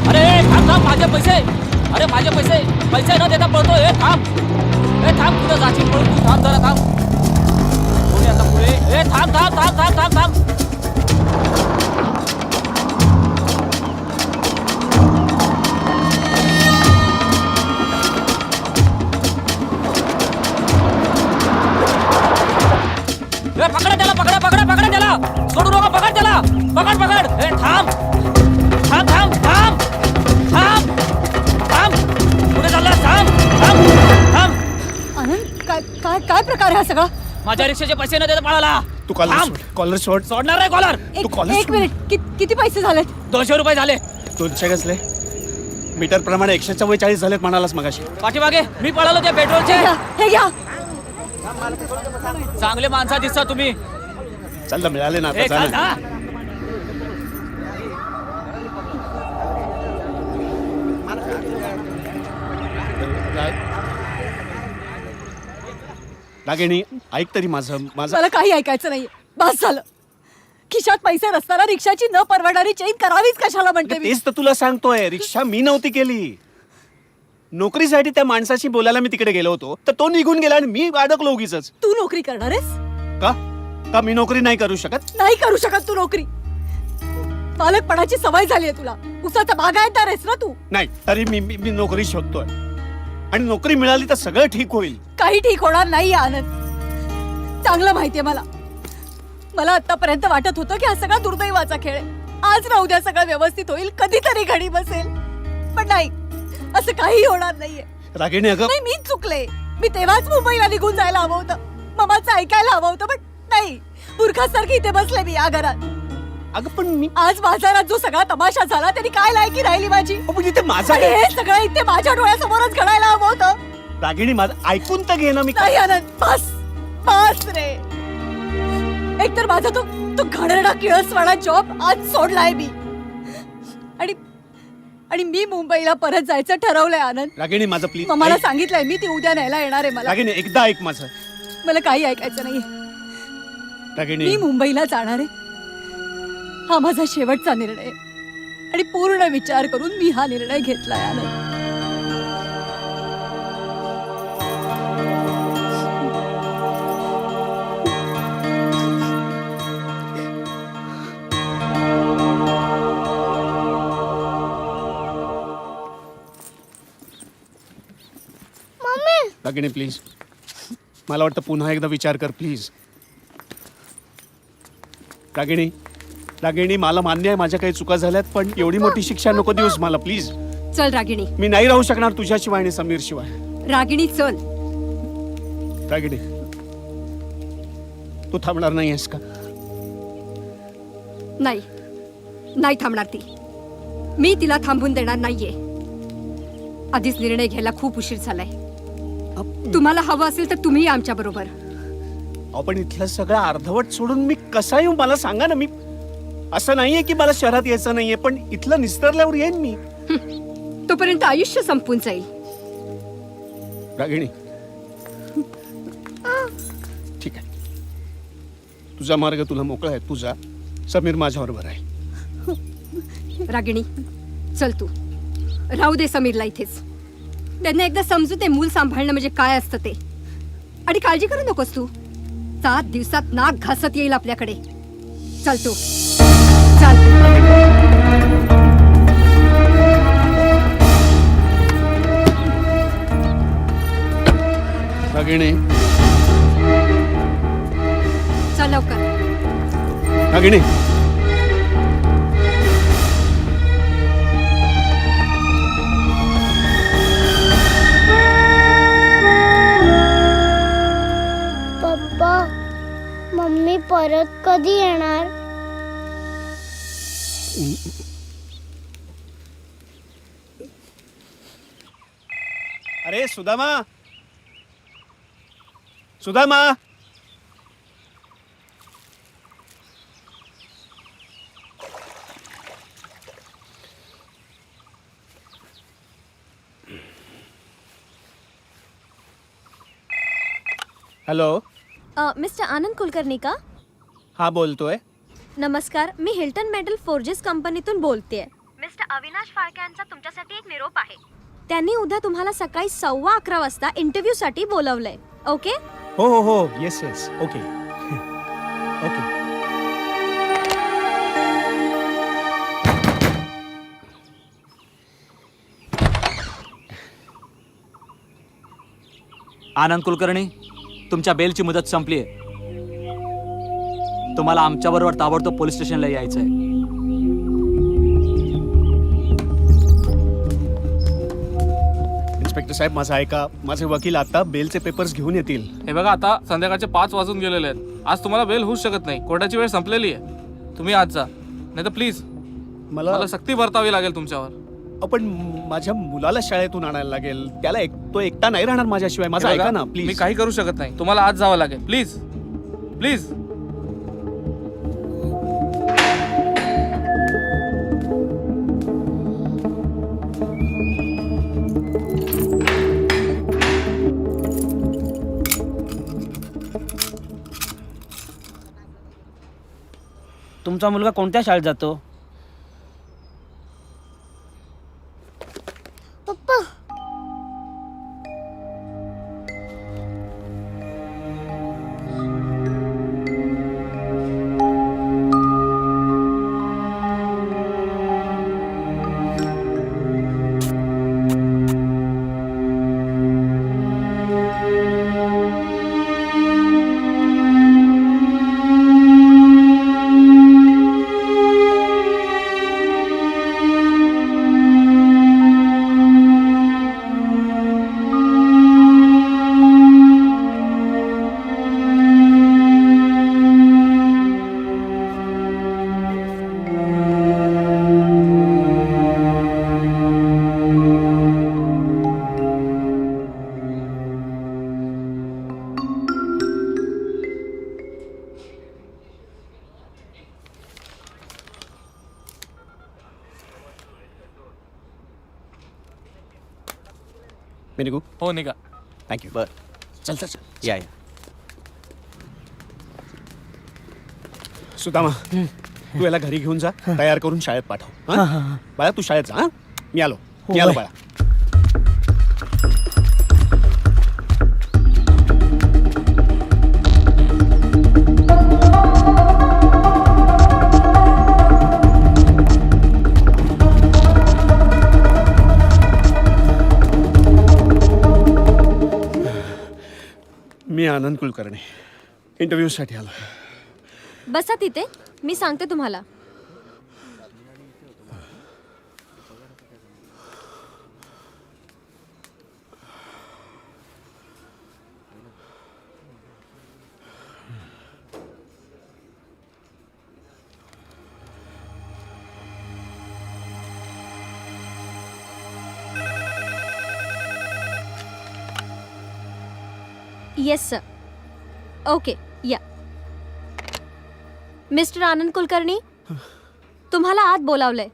अरे थांब, माझे पैसे. अरे माझे पैसे न देता पळतो. थांब कुठं जाशील, पळ तू. थांब जरा, थांब. कोणी आता पुढे. थांब. पकडा त्याला. सोडू नका, पकड त्याला. पकड. थांब. पुढे चालला. थांब. आनंद, काय प्रकार आहे हा सगळा? माझ्या रिक्षाचे पैसे न देता पळाला. तू कॉलर सोड. सोडणार नाही कॉलर. तू कॉलर एक मिनिट, किती पैसे झालेत? 200 रुपये झाले. 200 कसले? मीटर प्रमाणे 144 झालेत म्हणालास मगाशी. पाठीमागे मी पळालो त्या पेट्रोलचे. हे घ्या. चांगले माणसा दिसता तुम्ही. चल मिळाले ना आता, चल चल. ना. रागिणी ऐक तरी माझं मला काही ऐकायचं नाहीये. बस झालं. खिशात पैसे नसताना रिक्षाची न परवडणारी चेन करावीच कशाला म्हणते मी. तेच तर तुला सांगतोय, रिक्षा मी नव्हती केली. नोकरीसाठी त्या माणसाशी बोलायला मी तिकडे गेलो होतो, तर तो निघून गेला आणि मी अडकलो उगीच. तू नोकरी करणार आहेस? का का मी नोकरी नाही करू शकत? नाही करू शकत तू नोकरी. पालकपणाची सवय झाली आहे तुला. उसाचा बागायतदार आहेस ना तू. नाही तरी मी नोकरी शोधतोय आणि नोकरी मिळाली तर सगळं ठीक होईल. काही ठीक होणार नाही आनंद. चांगलं माहितीये मला. मला आतापर्यंत वाटत होतं की हा सगळा दुर्दैवाचा खेळ आहे. आज ना उद्या सगळं व्यवस्थित होईल, कधीतरी घडी बसेल. पण नाही, असं काही होणार नाहीये. रागिणी अगं नाही, मीच चुकले. मी तेव्हाच मुंबईला निघून जायला हवं होतं. ममाचं ऐकायला हवं होतं, पण नाही. मूर्खासारखी इथे बसले मी या घरात. अगं पण मी आज बाजारात जो सगळा तमाशा झाला त्यांनी काय लायकी राहिली माझी. इथे माझा आणि हे सगळं इथे माझ्या डोळ्यासमोरच घडायला हवं होतं. रागिणी माझं ऐकून तर घे ना. मी नाही आनंद, बस बस रे. एकतर माझा तो घाणेरडा किळसवाणा जॉब आज सोडलाय मी. आणि मी मुंबईला परत जायचं ठरवलंय आनंद. रागिणी माझं प्लीज. मला सांगितलंय मी ती उद्या न्यायला येणार आहे मला. रागिणी एकदा ऐक माझं. मला काही ऐकायचं नाहीये. रागिणी मी मुंबईला जाणार आहे. हा माझा शेवटचा निर्णय आहे. आणि पूर्ण विचार करून मी हा निर्णय घेतलाय आनंद. रागिणी प्लीज, मला वाटतं पुन्हा एकदा विचार कर प्लीज. रागिणी रागिणी मला मान्य आहे माझ्या काही चुका झाल्यात, पण एवढी मोठी शिक्षा नको देऊस मला प्लीज. चल रागिणी. मी नाही राहू शकणार तुझ्याशिवाय आणि समीर शिवाय. रागिणी चल. रागिणी तू थांबणार नाही आहेस का? नाही, नाही थांबणार ती. मी तिला थांबून देणार नाहीये. आधीच निर्णय घ्यायला खूप उशीर झालाय. तुम्हाला हवं असेल तर तुम्ही आमच्या बरोबर. आपण इथलं सगळं अर्धवट सोडून मी कसा येऊ मला सांगा ना. मी असं नाहीये की मला शहरात यायचं नाहीये, पण इथलं निस्तरल्यावर येईन मी. तोपर्यंत आयुष्य संपून जाईल. रागिणी ठीक आहे, तुझा मार्ग तुला मोकळा आहे. तुझा समीर माझ्या बरोबर आहे. रागिणी चल तू. राहू दे समीरला इथेच. त्यांना एकदा समजू दे मूल सांभाळणं म्हणजे काय असतं ते. आणि काळजी करू नकोस तू. 7 दिवसात नाक घासत येईल आपल्याकडे. चल तू चल. रागिणी चल लवकर. रागिणी पप्पा, मम्मी परत कधी येणार? अरे सुदामा सुदामा. हॅलो. मिस्टर आनंद कुलकर्णी का? हा बोलतोय. नमस्कार, मी हिल्टन मेटल फोर्जेस कंपनीतून बोलतेय. मिस्टर अविनाश फाळके यांचा तुमच्यासाठी एक निरोप आहे. त्यांनी उद्या तुम्हाला सकाळी 11:15 वाजता इंटरव्ह्यू साठी बोलवलंय. ओके? हो हो हो yes yes okay okay. Anand Kulkarni, तुमच्या बेलची मुदत संपली आहे. तुम्हाला आमच्याबरोबर ताबडतोब पोलीस स्टेशनला यायचं आहे. इन्स्पेक्टर साहेब माझं ऐका. माझे वकील आता बेलचे पेपर्स घेऊन येतील. हे बघा, आता संध्याकाळचे 5 वाजून गेलेले आहेत. आज तुम्हाला बेल होऊच शकत नाही. कोर्टाची वेळ संपलेली आहे. तुम्ही आज जा, नाही तर प्लीज मला सक्ती वर्तावी लागेल तुमच्यावर. पण माझ्या मुलाला शाळेतून आणायला लागेल. त्याला तो एकटा नाही राहणार माझ्याशिवाय. माझं हे ऐका बघा, ना मी प्लीज. काही करू शकत नाही. तुम्हाला आज जावं लागेल. Please please. तुमचा मुलगा कोणत्या शाळेत जातो? पप्पा मी निघू? हो निघा. थँक्यू. बरं चल चल चल. या या. सुदामा, तू याला घरी घेऊन जा, तयार करून शाळेत पाठव. हं? बाळा तू शाळेत जा. हं? मी आलो बाळा. मी आनंद कुलकर्णी, इंटरव्ह्यूसाठी आलो. बसा तिथे, मी सांगते तुम्हाला. Yes sir. ओके या. मिस्टर आनंद कुलकर्णी, तुम्हाला आत बोलावलंय.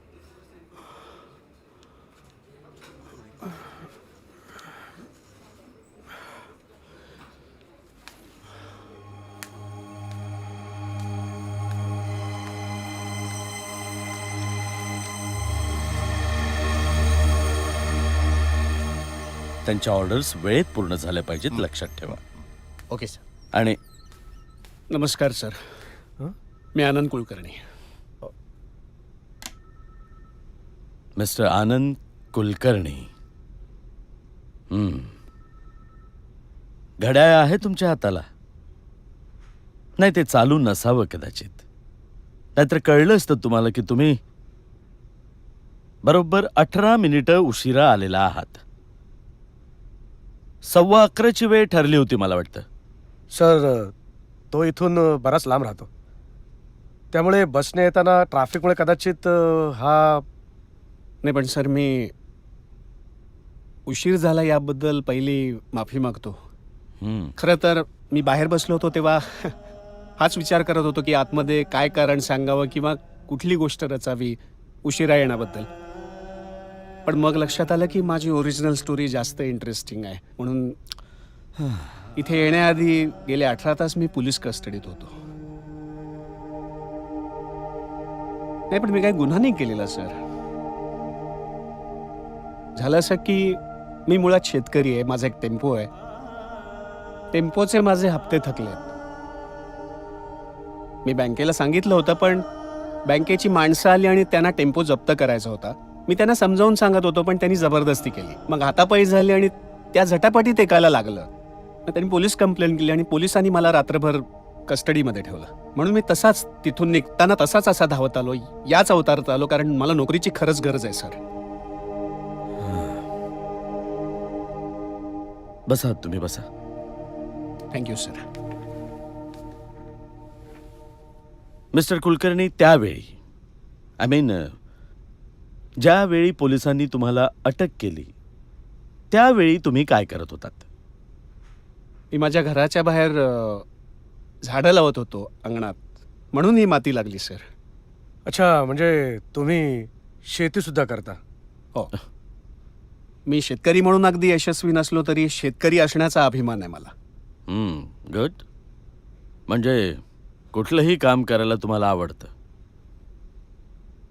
त्यांच्या ऑर्डर्स वेळेत पूर्ण झाल्या पाहिजेत, लक्षात ठेवा. Okay sir. आणि नमस्कार सर, मी आनंद कुलकर्णी. मिस्टर आनंद कुलकर्णी. घड्याळ आहे तुमच्या हाताला? नाही, ते चालू नसावं कदाचित. नाहीतर कळलं असतं तुम्हाला की तुम्ही बरोबर 18 मिनिटं उशिरा आलेला आहात. 11:15ची वेळ ठरली होती मला वाटतं. सर, तो इथून बराच लांब राहतो, त्यामुळे बसने येताना ट्रॅफिकमुळे कदाचित हा. नाही पण सर, मी उशीर झाला याबद्दल पहिली माफी मागतो. खरं तर मी बाहेर बसलो होतो तेव्हा हाच विचार करत होतो की आतमध्ये काय कारण सांगावं किंवा कुठली गोष्ट रचावी उशिरा येण्याबद्दल. पण मग लक्षात आलं की माझी ओरिजिनल स्टोरी जास्त इंटरेस्टिंग आहे, म्हणून इथे येण्याआधी गेले 18 तास मी पोलीस कस्टडीत होतो. नाही पण मी काही गुन्हा नाही केलेला सर. झालं असं की मी मुळात शेतकरी आहे, माझा एक टेम्पो आहे. टेम्पोचे माझे हप्ते थकलेत. मी बँकेला सांगितलं होतं, पण बँकेची माणसं आली आणि त्यांना टेम्पो जप्त करायचा होता. मी त्यांना समजावून सांगत होतो, पण त्यांनी जबरदस्ती केली. मग हातापायी झाली आणि त्या झटापटीत एकाला लागलं. मग त्यांनी पोलीस कंप्लेंट केली आणि पोलिसांनी मला रात्रभर कस्टडीमध्ये ठेवलं. म्हणून मी तसाच तिथून निघताना तसाच असा धावत आलो, याच अवतारात आलो, कारण मला नोकरीची खरंच गरज आहे सर. बसा, तुम्ही बसा. Thank you sir. मिस्टर कुलकर्णी, त्यावेळी ज्यावेळी पोलिसांनी तुम्हाला अटक केली त्यावेळी तुम्ही काय करत होतात? मी माझ्या घराच्या बाहेर झाडं लावत होतो अंगणात, म्हणून ही माती लागली सर. अच्छा, म्हणजे तुम्ही शेती सुद्धा करता? हो, मी शेतकरी म्हणून अगदी यशस्वी नसलो तरी शेतकरी असण्याचा अभिमान आहे मला. गुड. म्हणजे कुठलंही काम करायला तुम्हाला आवडतं.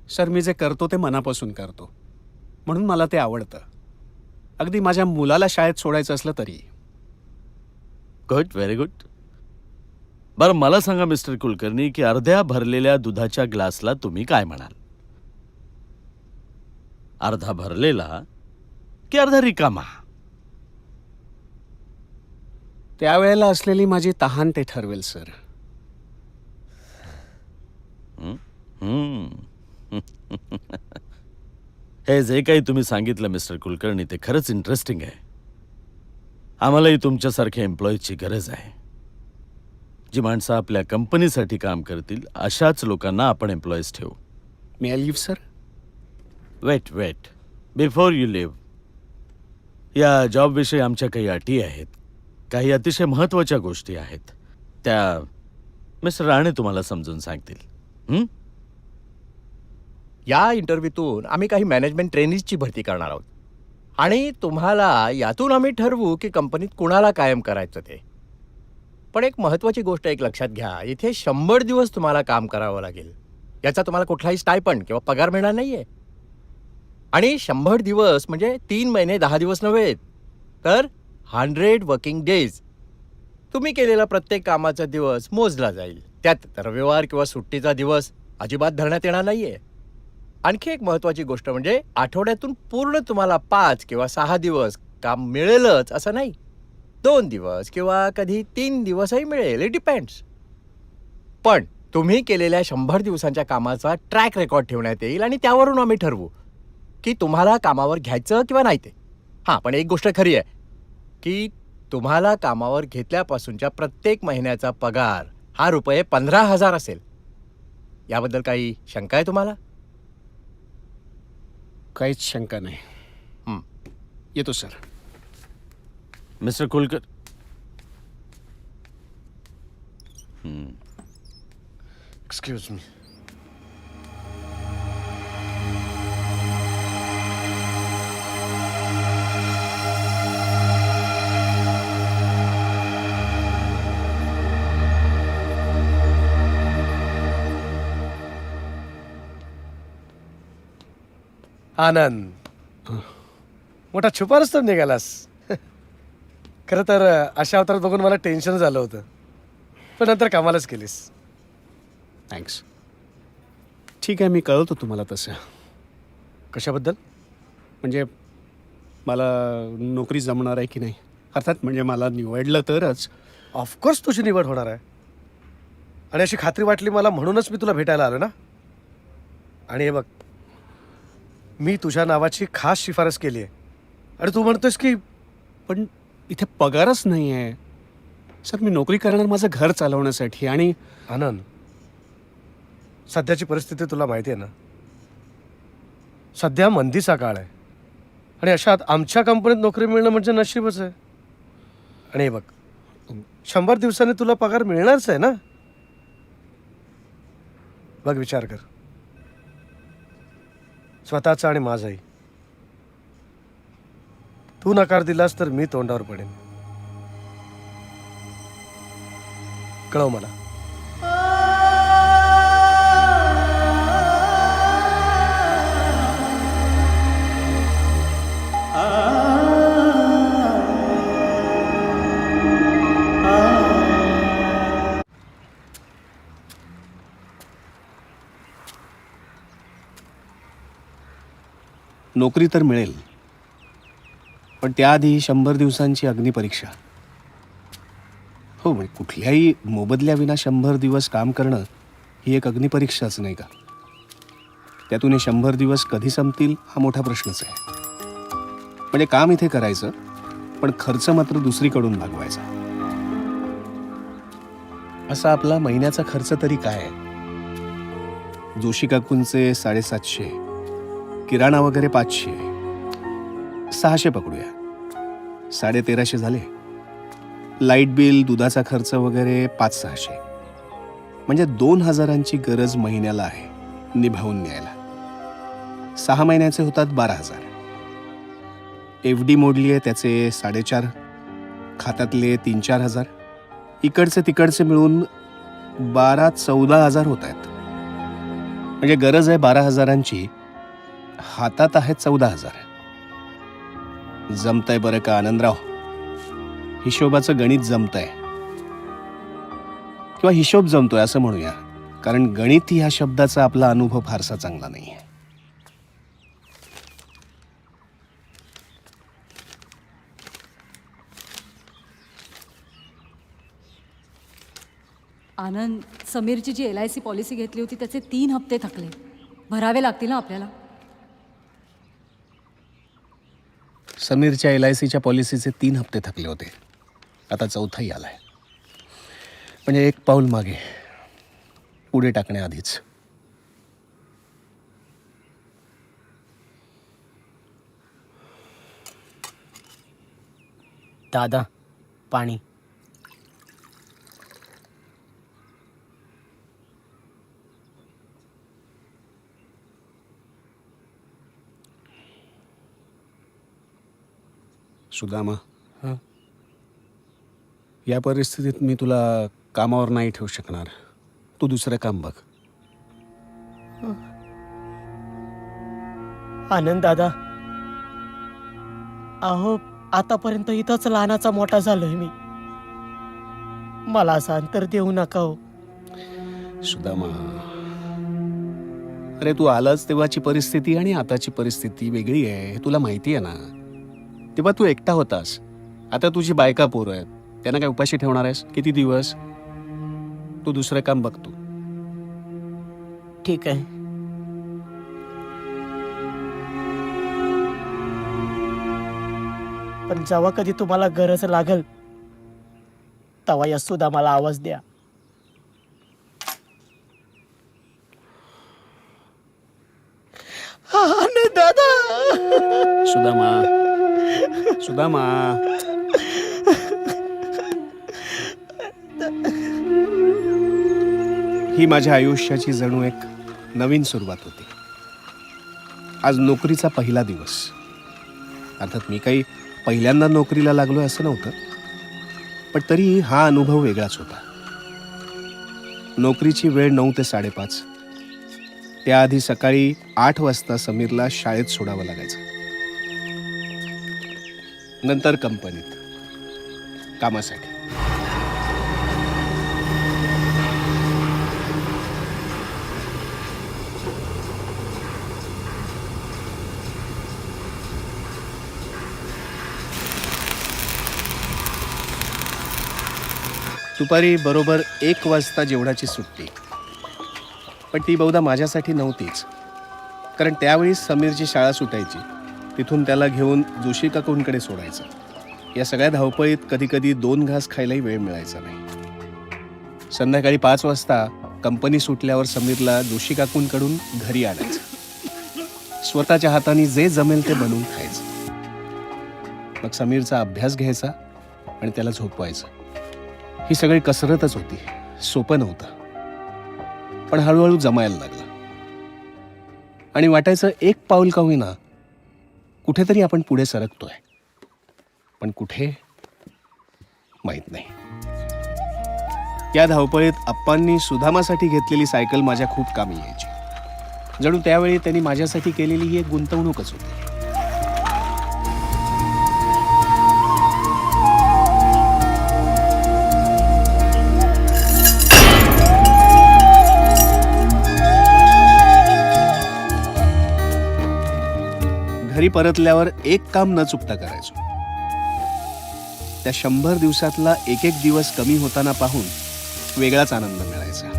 सर मी जे करतो ते मनापासून करतो, म्हणून मला ते आवडतं. अगदी माझ्या मुलाला शाळेत सोडायचं असलं तरी. Good, very good. बरं मला सांगा मिस्टर कुलकर्णी की अर्ध्या भरलेल्या दुधाच्या ग्लासला तुम्ही काय म्हणाल? अर्धा भरलेला की अर्धा रिकामा? त्यावेळेला असलेली माझी तहान ते ठरवेल सर. हे जे काही तुम्ही सांगितलं मिस्टर कुलकर्णी ते खरंच इंटरेस्टिंग आहे. आम्हालाही तुमच्यासारख्या एम्प्लॉईजची गरज आहे. जी माणसं आपल्या कंपनीसाठी काम करतील अशाच लोकांना आपण एम्प्लॉईज ठेवू. May I leave sir? Wait before you leave, या जॉबविषयी आमच्या काही अटी आहेत, काही अतिशय महत्त्वाच्या गोष्टी आहेत. त्या मिस्टर राणे तुम्हाला समजून सांगतील. या इंटरव्ह्यूतून आम्ही काही मॅनेजमेंट ट्रेनीजची भरती करणार आहोत आणि तुम्हाला यातून आम्ही ठरवू की कंपनीत कुणाला कायम करायचं ते. पण एक महत्त्वाची गोष्ट एक लक्षात घ्या, इथे 100 दिवस तुम्हाला काम करावं लागेल. याचा तुम्हाला कुठलाही स्टायपंड किंवा पगार मिळणार नाहीये. आणि 100 दिवस म्हणजे 3 महिने 10 दिवस नव्हे, तर 100 वर्किंग डेज. तुम्ही केलेला प्रत्येक कामाचा दिवस मोजला जाईल. त्यात रविवार किंवा सुट्टीचा दिवस अजिबात धरण्यात येणार नाहीये. आणखी एक महत्त्वाची गोष्ट म्हणजे आठवड्यातून पूर्ण तुम्हाला 5 किंवा 6 दिवस काम मिळेलच असं नाही. 2 दिवस किंवा कधी 3 दिवसही मिळेल, इट डिपेंड्स. पण तुम्ही केलेल्या 100 दिवसांच्या कामाचा ट्रॅक रेकॉर्ड ठेवण्यात येईल आणि त्यावरून आम्ही ठरवू की तुम्हाला कामावर घ्यायचं किंवा नाही ते. हां, पण एक गोष्ट खरी आहे की तुम्हाला कामावर घेतल्यापासूनच्या प्रत्येक महिन्याचा पगार हा रुपये 15,000 असेल. याबद्दल काही शंका आहे तुम्हाला? काहीच शंका नाही. येतो सर. मिस्टर कुलकर, एक्सक्यूज मी. आनंद, मोठा छुपा रस्ता निघालास. खरं तर अशा अवतारात बघून मला टेन्शन झालं होतं, पण नंतर कामालाच केलीस. थँक्स. ठीक आहे, मी कळवतो तुम्हाला तसं. कशाबद्दल? म्हणजे मला नोकरी जमणार आहे की नाही, अर्थात म्हणजे मला निवडलं तरच. ऑफकोर्स तुझी निवड होणार आहे आणि अशी खात्री वाटली मला, म्हणूनच मी तुला भेटायला आलो ना. आणि हे बघ, मी तुझ्या नावाची खास शिफारस केली आहे आणि तू म्हणतोस की पण इथे पगारच नाही आहे सर. मी नोकरी करणार माझं घर चालवण्यासाठी. आणि आनंद, सध्याची परिस्थिती तुला माहिती आहे ना. सध्या मंदीचा काळ आहे आणि अशात आमच्या कंपनीत नोकरी मिळणं म्हणजे नशीबच आहे. आणि हे बघ, 100 दिवसांनी तुला पगार मिळणारच आहे ना. बघ, विचार कर, स्वतःचा आणि माझाही. तू नकार दिलास तर मी तोंडावर पडेन. कळव मला. नोकरी तर मिळेल, पण त्याआधी 100 दिवसांची अग्निपरीक्षा. हो, म्हणजे कुठल्याही मोबदल्याविना 100 दिवस काम करणं ही एक अग्निपरीक्षाच नाही का. त्यातून हे 100 दिवस कधी संपतील हा मोठा प्रश्नच आहे. म्हणजे काम इथे करायचं, पण खर्च मात्र दुसरीकडून भागवायचा. असा आपला महिन्याचा खर्च तरी काय आहे? जोशी काकूंचे 750, किराणा वगैरे 500, 600 पकडूया, 1350 झाले. लाईट बिल, दुधाचा खर्च वगैरे 500-600, म्हणजे 2000ची गरज महिन्याला आहे निभावून न्यायला. 6 महिन्याचे होतात 12,000. FD मोडली आहे त्याचे 4.5, खात्यातले 3-4 हजार, इकडचे तिकडचे मिळून 12-14 हजार होत आहेत. म्हणजे गरज आहे 12,000ची, हातात आहेत 14,000. जमतंय बरं का आनंदराव? हिशोबाचं गणित जमतंय, किंवा हिशोब जमतोय असं म्हणूया, कारण गणित ह्या शब्दाचा आपला अनुभव फारसा चांगला नाही आहे. आनंद, समीरची जी LIC पॉलिसी घेतली होती त्याचे 3 हप्ते थकले. भरावे लागतील ना आपल्याला. समीरच्या LICच्या पॉलिसीचे 3 हप्ते थकले होते, आता 4थाही आलाय. म्हणजे एक पाऊल मागे पुढे टाकण्याआधीच. दादा, पाणी. सुदामा, या परिस्थितीत मी तुला कामावर नाही ठेवू शकणार. तू दुसरं काम बघ. आनंद दादा, अहो आतापर्यंत इथंच लहानाचा मोठा झालोय मी. मला असं अंतर देऊ नका हो. सुदामा, अरे तू आलाच तेव्हाची परिस्थिती आणि आताची परिस्थिती वेगळी आहे, हे तुला माहिती आहे ना. तेव्हा तू एकटा होतास, आता तुझी बायका पोरं आहेत, त्यांना काय उपाशी ठेवणार आहेस किती दिवस? तू दुसरं काम बघतो. ठीक आहे. पण जेव्हा कधी तुम्हाला गरज लागल तेव्हा या सुद्धा मला आवाज द्या. दादा, सुदामा, सुदामा, ही माझ्या आयुष्याची जणू एक नवीन सुरुवात होती. आज नोकरीचा पहिला दिवस. अर्थात मी काही पहिल्यांदा नोकरीला लागलोय असं नव्हतं, पण तरी हा अनुभव वेगळाच होता. नोकरीची वेळ 9 ते 5:30. त्याआधी सकाळी 8 वाजता समीरला शाळेत सोडावं लागायचं. नंतर कंपनीत कामासाठी. दुपारी बरोबर 1 वाजता जेवणाची सुट्टी. पण ती बहुधा माझ्यासाठी नव्हतीच, कारण त्यावेळी समीरची शाळा सुटायची. तिथून त्याला घेऊन जोशी काकूंकडे सोडायचं. या सगळ्या धावपळीत कधी कधी 2 घास खायलाही वेळ मिळायचा नाही. संध्याकाळी 5 वाजता कंपनी सुटल्यावर समीरला जोशी काकूंकडून घरी आणायचं. स्वतःच्या हाताने जे जमेल ते बनवून खायचं. मग समीरचा अभ्यास घ्यायचा आणि त्याला झोपवायचं. ही सगळी कसरतच होती, सोपं नव्हतं, पण हळूहळू जमायला लागलं. आणि वाटायचं एक पाऊल का होईना कुठेतरी आपण पुढे सरकतोय, पण कुठे माहित नाही. या धावपळीत अप्पांनी सुदामासाठी घेतलेली सायकल माझ्या खूप कामी यायची. जणू त्यावेळी त्यांनी माझ्यासाठी केलेली ही एक गुंतवणूकच होती. घरी परतल्यावर एक काम न चुकता करायचो. त्या 100 दिवसातला एक दिवस कमी होताना पाहून वेगळाच आनंद मिळायचा.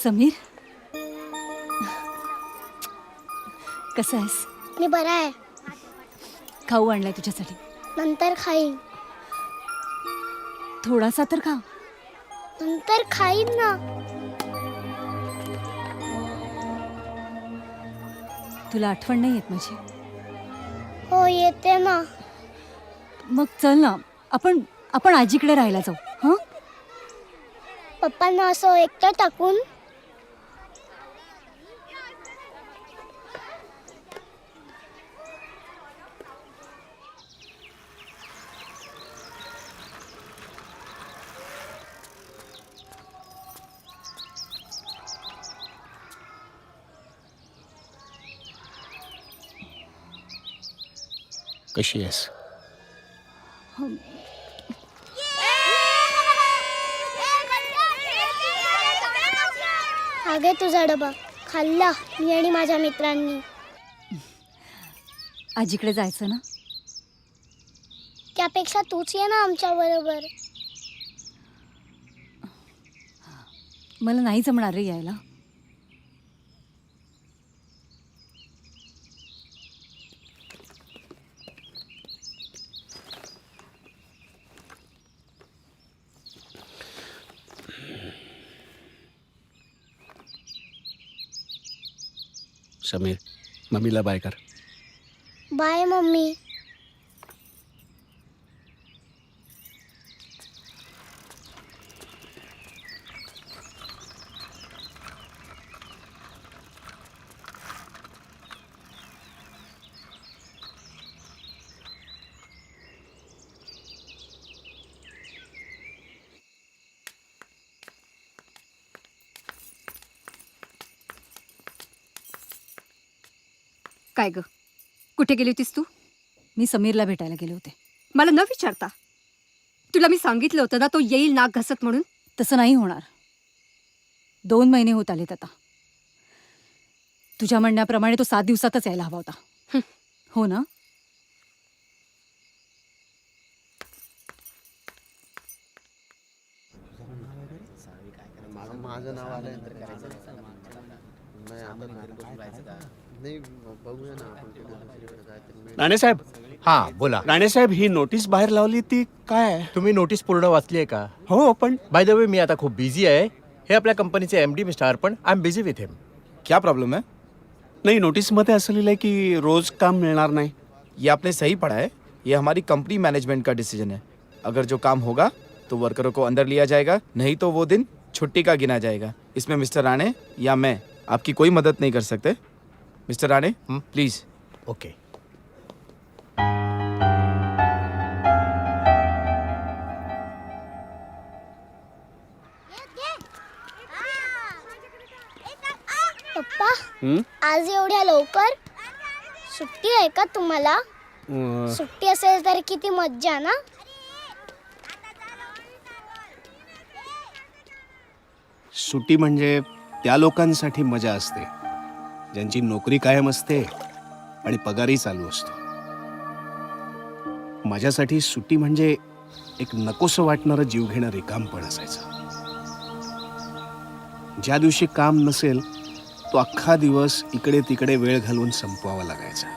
समीर कसा आहेस? मी बरा आहे. खाऊ आणलाय तुझ्यासाठी. नंतर खाईन. थोडासा तर खा. नंतर खाईन ना. तुला आठवण नाही येत माझी? हो येते ना. मग चल ना, आपण आजीकडे राहायला जाऊ. हं? पप्पांना असं एकटं टाकून. कशी आहेस? हा घे तुझा डबा. खाल्ला मी आणि माझ्या मित्रांनी. आजीकडे जायचं ना? त्यापेक्षा तूच ये ना आमच्या बरोबर. मला नाही जमणार रे यायला. समीर, मम्मीला बाय कर. Bye mummy. काय ग, कुठे गेली होतीस तू? मी समीरला भेटायला गेले होते. मला न विचारता? तुला मी सांगितलं होतं ना तो येईल नाक घसत म्हणून. तसं नाही होणार. 2 महिने होत आलेत आता. तुझ्या म्हणण्याप्रमाणे तो 7 दिवसातच यायला हवा होता. हो ना? माझं नाव आलं राणेसाहेब. हा बोला. राणेसाहेब, ही नोटीस बाहेर लावली ती काय आहे? तुम्ही नोटीस पूर्ण वाचली आहे का? हो, पण बाय द वे मी आता खूप बिझी आहे. हे आपल्या कंपनीचे एमडी मिस्टर अर्पण. आय एम बिझी विथ हिम. क्या प्रॉब्लम है? नाही, नोटीसमध्ये असं लिहिलंय की रोज काम मिळणार नाही. ये आपने सही पढ़ा है. ये हमारी कंपनी मैनेजमेंट का डिसीजन है. अगर जो काम होगा तो वर्करों को अंदर लिया जाएगा, नहीं तो वो दिन छुट्टी का गिना जाएगा. इसमें मिस्टर राणे या मैं आपकी कोई मदद नहीं कर सकते. Mister Rane, please. ओके. पप्पा आज एवढ्या लवकर सुट्टी आहे का तुम्हाला? सुट्टी असेल तर किती मज्जा ना. सुट्टी म्हणजे त्या लोकांसाठी मजा असते ज्यांची नोकरी कायम असते आणि पगारही चालू असतो. माझ्यासाठी सुट्टी म्हणजे एक नकोसं वाटणारं जीवघेणं रिकामपण असायचं. ज्या दिवशी काम नसेल तो अख्खा दिवस इकडे तिकडे वेळ घालवून संपवावा लागायचा.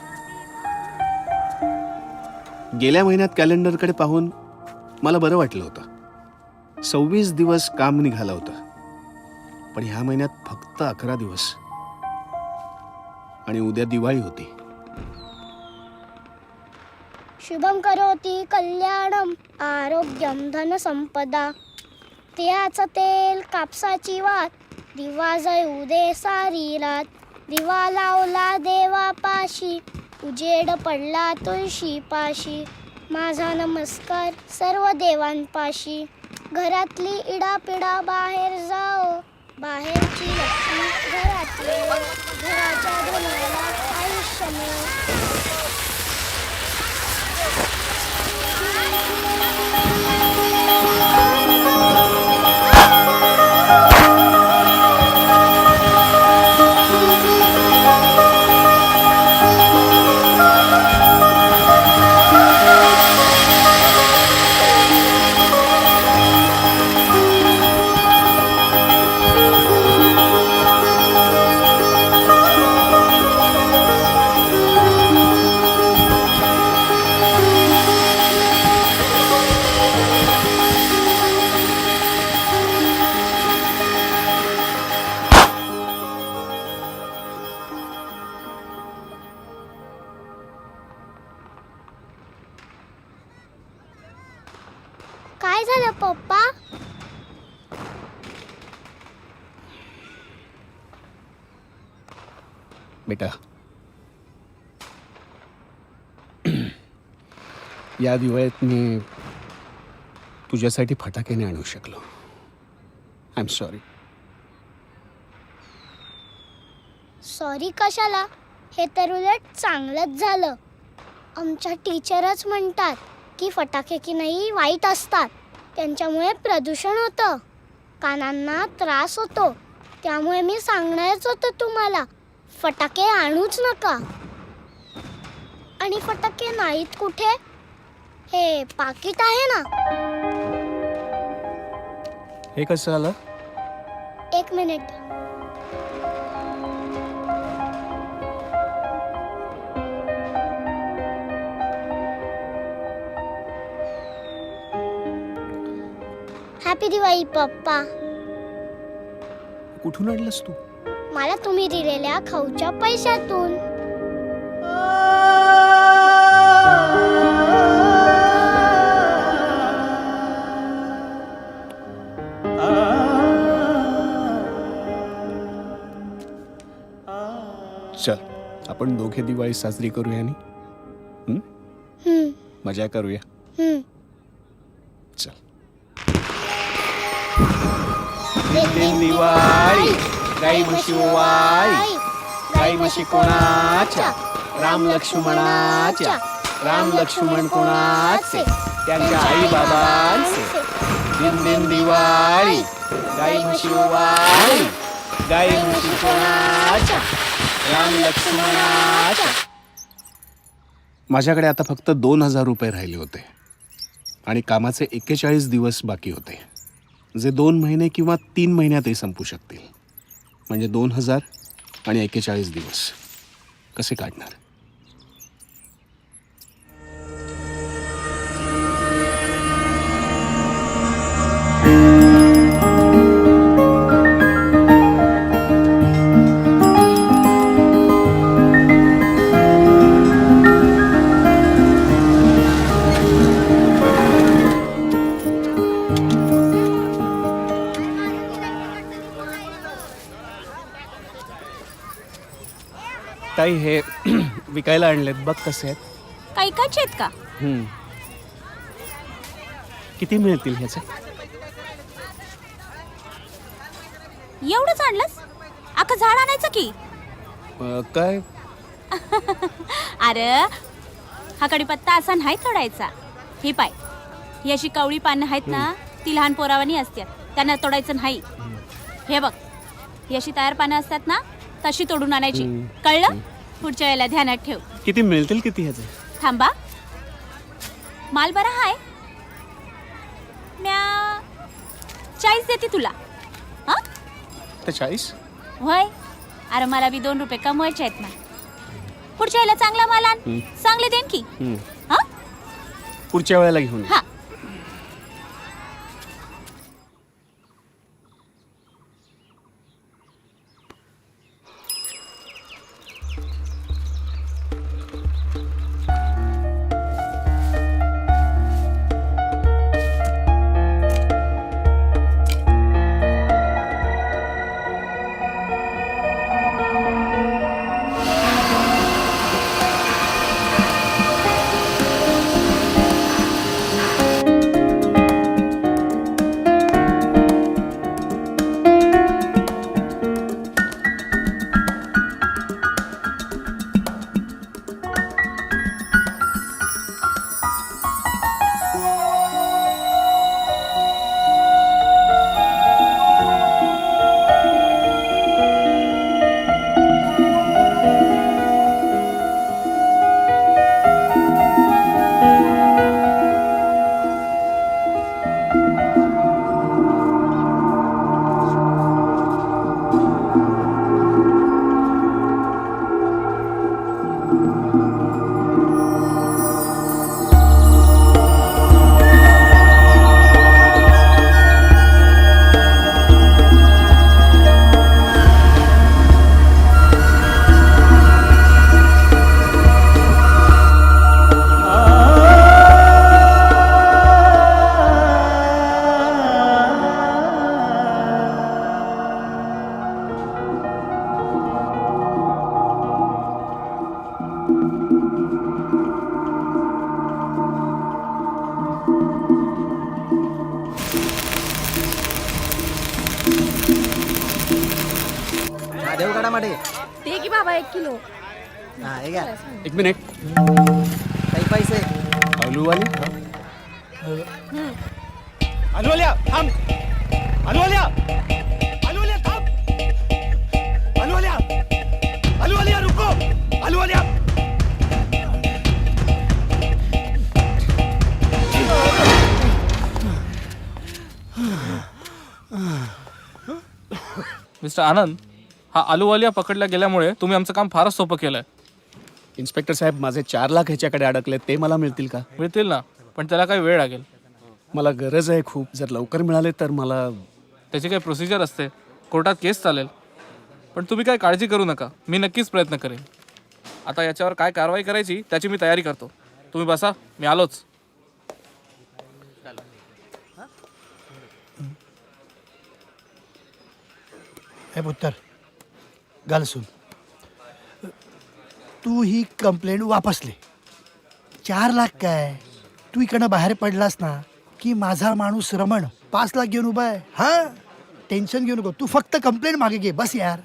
गेल्या महिन्यात कॅलेंडरकडे पाहून मला बरं वाटलं होतं. 26 दिवस काम निघालं होतं, पण ह्या महिन्यात फक्त 11 दिवस. आणि उद्या दिवाळी होती. शुभम करोति कल्याणम आरोग्यम धन संपदा. तिळाचं तेल कापसाची वात दिवा जळू दे सारी रात. दिवा लावला देवापाशी उजेड पडला तुळशी पाशी. माझा नमस्कार सर्व देवांपाशी. घरातली इडापिडा बाहेर जाओ, बाहेरची लक्ष्मी घरात येऊ. घराच्या धनाला आयुष्य मिळो. काय झालं पप्पा? बेटा, या दिवाळीत मी तुझ्यासाठी फटाके नाही आणू शकलो. I am sorry. सॉरी कशाला? हे तर उलट चांगलंच झालं. आमच्या टीचरच म्हणतात की फटाके की नाही वाईट असतात, त्यांच्यामुळे प्रदूषण होतं, कानांना त्रास होतो. त्यामुळे मी सांगणारच होतं तुम्हाला, फटाके आणूच नका. आणि फटाके नाहीत कुठे? हे पाकिट आहे ना. हे कसं आलं? एक मिनिट. हॅपी दिवाळी पप्पा. कुठून आणलंस तू? मला तुम्ही दिलेल्या खाऊच्या पैशातून. चल, आपण दोघे दिवाळी साजरी करूया आणि मजा करूया. चल. दिवाळी गाई म्हशी वाळी, गाई म्हशी कोणाच्या? राम लक्ष्मणाच्या. राम लक्ष्मण कोणाचे? त्यांच्या आई बाबांचे. दिन दिन दिवाळी गाई म्हशी वाळी, गाई म्हशी कोणाच्या? राम लक्ष्मणाच्या. माझ्याकडे आता फक्त 2,000 रुपये राहिले होते आणि कामाचे 41 दिवस बाकी होते, जे 2 महिने किंवा 3 महिन्यातही संपू शकतील. म्हणजे 2,000 आणि 41 दिवस कसे काढणार? ताई, हे विकायला आणलेत, बघ कसे आहेत. काही काचे आहेत का? किती मिळतील ह्याचे? एवढंच आणलंस? अख्खं झाड आणायचं की. काय? अरे हा कडीपत्ता असा नाही तोडायचा. हे पाय, ही अशी कवळी पानं आहेत ना, ती लहान पोरावानी असतात, त्यांना तोडायचं नाही. हे बघ, ही अशी तयार पानं असतात ना, तशी तोडून आणायची. कळलं? पुढच्या वेळेला ध्यानात ठेव. किती मिळतील किती ह्याचे? थांबा, माल बरा हाय. म्या 40 देते तुला. हा, तर 40? होय. अरे मला बी 2 रुपये कमवायचे आहेत ना. पुढच्या वेळेला चांगला माल आण, चांगले देईन की. हा, पुढच्या वेळेला घेऊन ये. हा. पाडे ते की बाबा 1 किलो. हा हे घ्या. एक मिनिट. काही पैसे अलूवाली अलूवालिया थांब. अलूवालिया अलूवालिया थांब. अलूवालिया अलूवालिया रुको. अलूवालिया मिस्टर आनंद, हा आलूवालिया पकडला गेल्यामुळे तुम्ही आमचं काम फारच सोपं केलंय. इन्स्पेक्टर साहेब, माझे 4 लाख ह्याच्याकडे अडकले, ते मला मिळतील का? मिळतील ना, पण त्याला काही वेळ लागेल. मला गरज आहे खूप. जर लवकर मिळाले तर मला. त्याची काही प्रोसिजर असते, कोर्टात केस चालेल. पण तुम्ही काही काळजी करू नका, मी नक्कीच प्रयत्न करेन. आता याच्यावर काय कारवाई करायची त्याची मी तयारी करतो. तुम्ही बसा, मी आलोच. हे पुत्र गाल सुन, तू ही कंप्लेंट वापस ले. 4 लाख काय, तू इकडनं बाहेर पडलास ना की माझा माणूस रमण 5 लाख घेऊन उभा आहे. हा, टेन्शन घेऊ नको, तू फक्त कंप्लेंट मागे घे बस यार.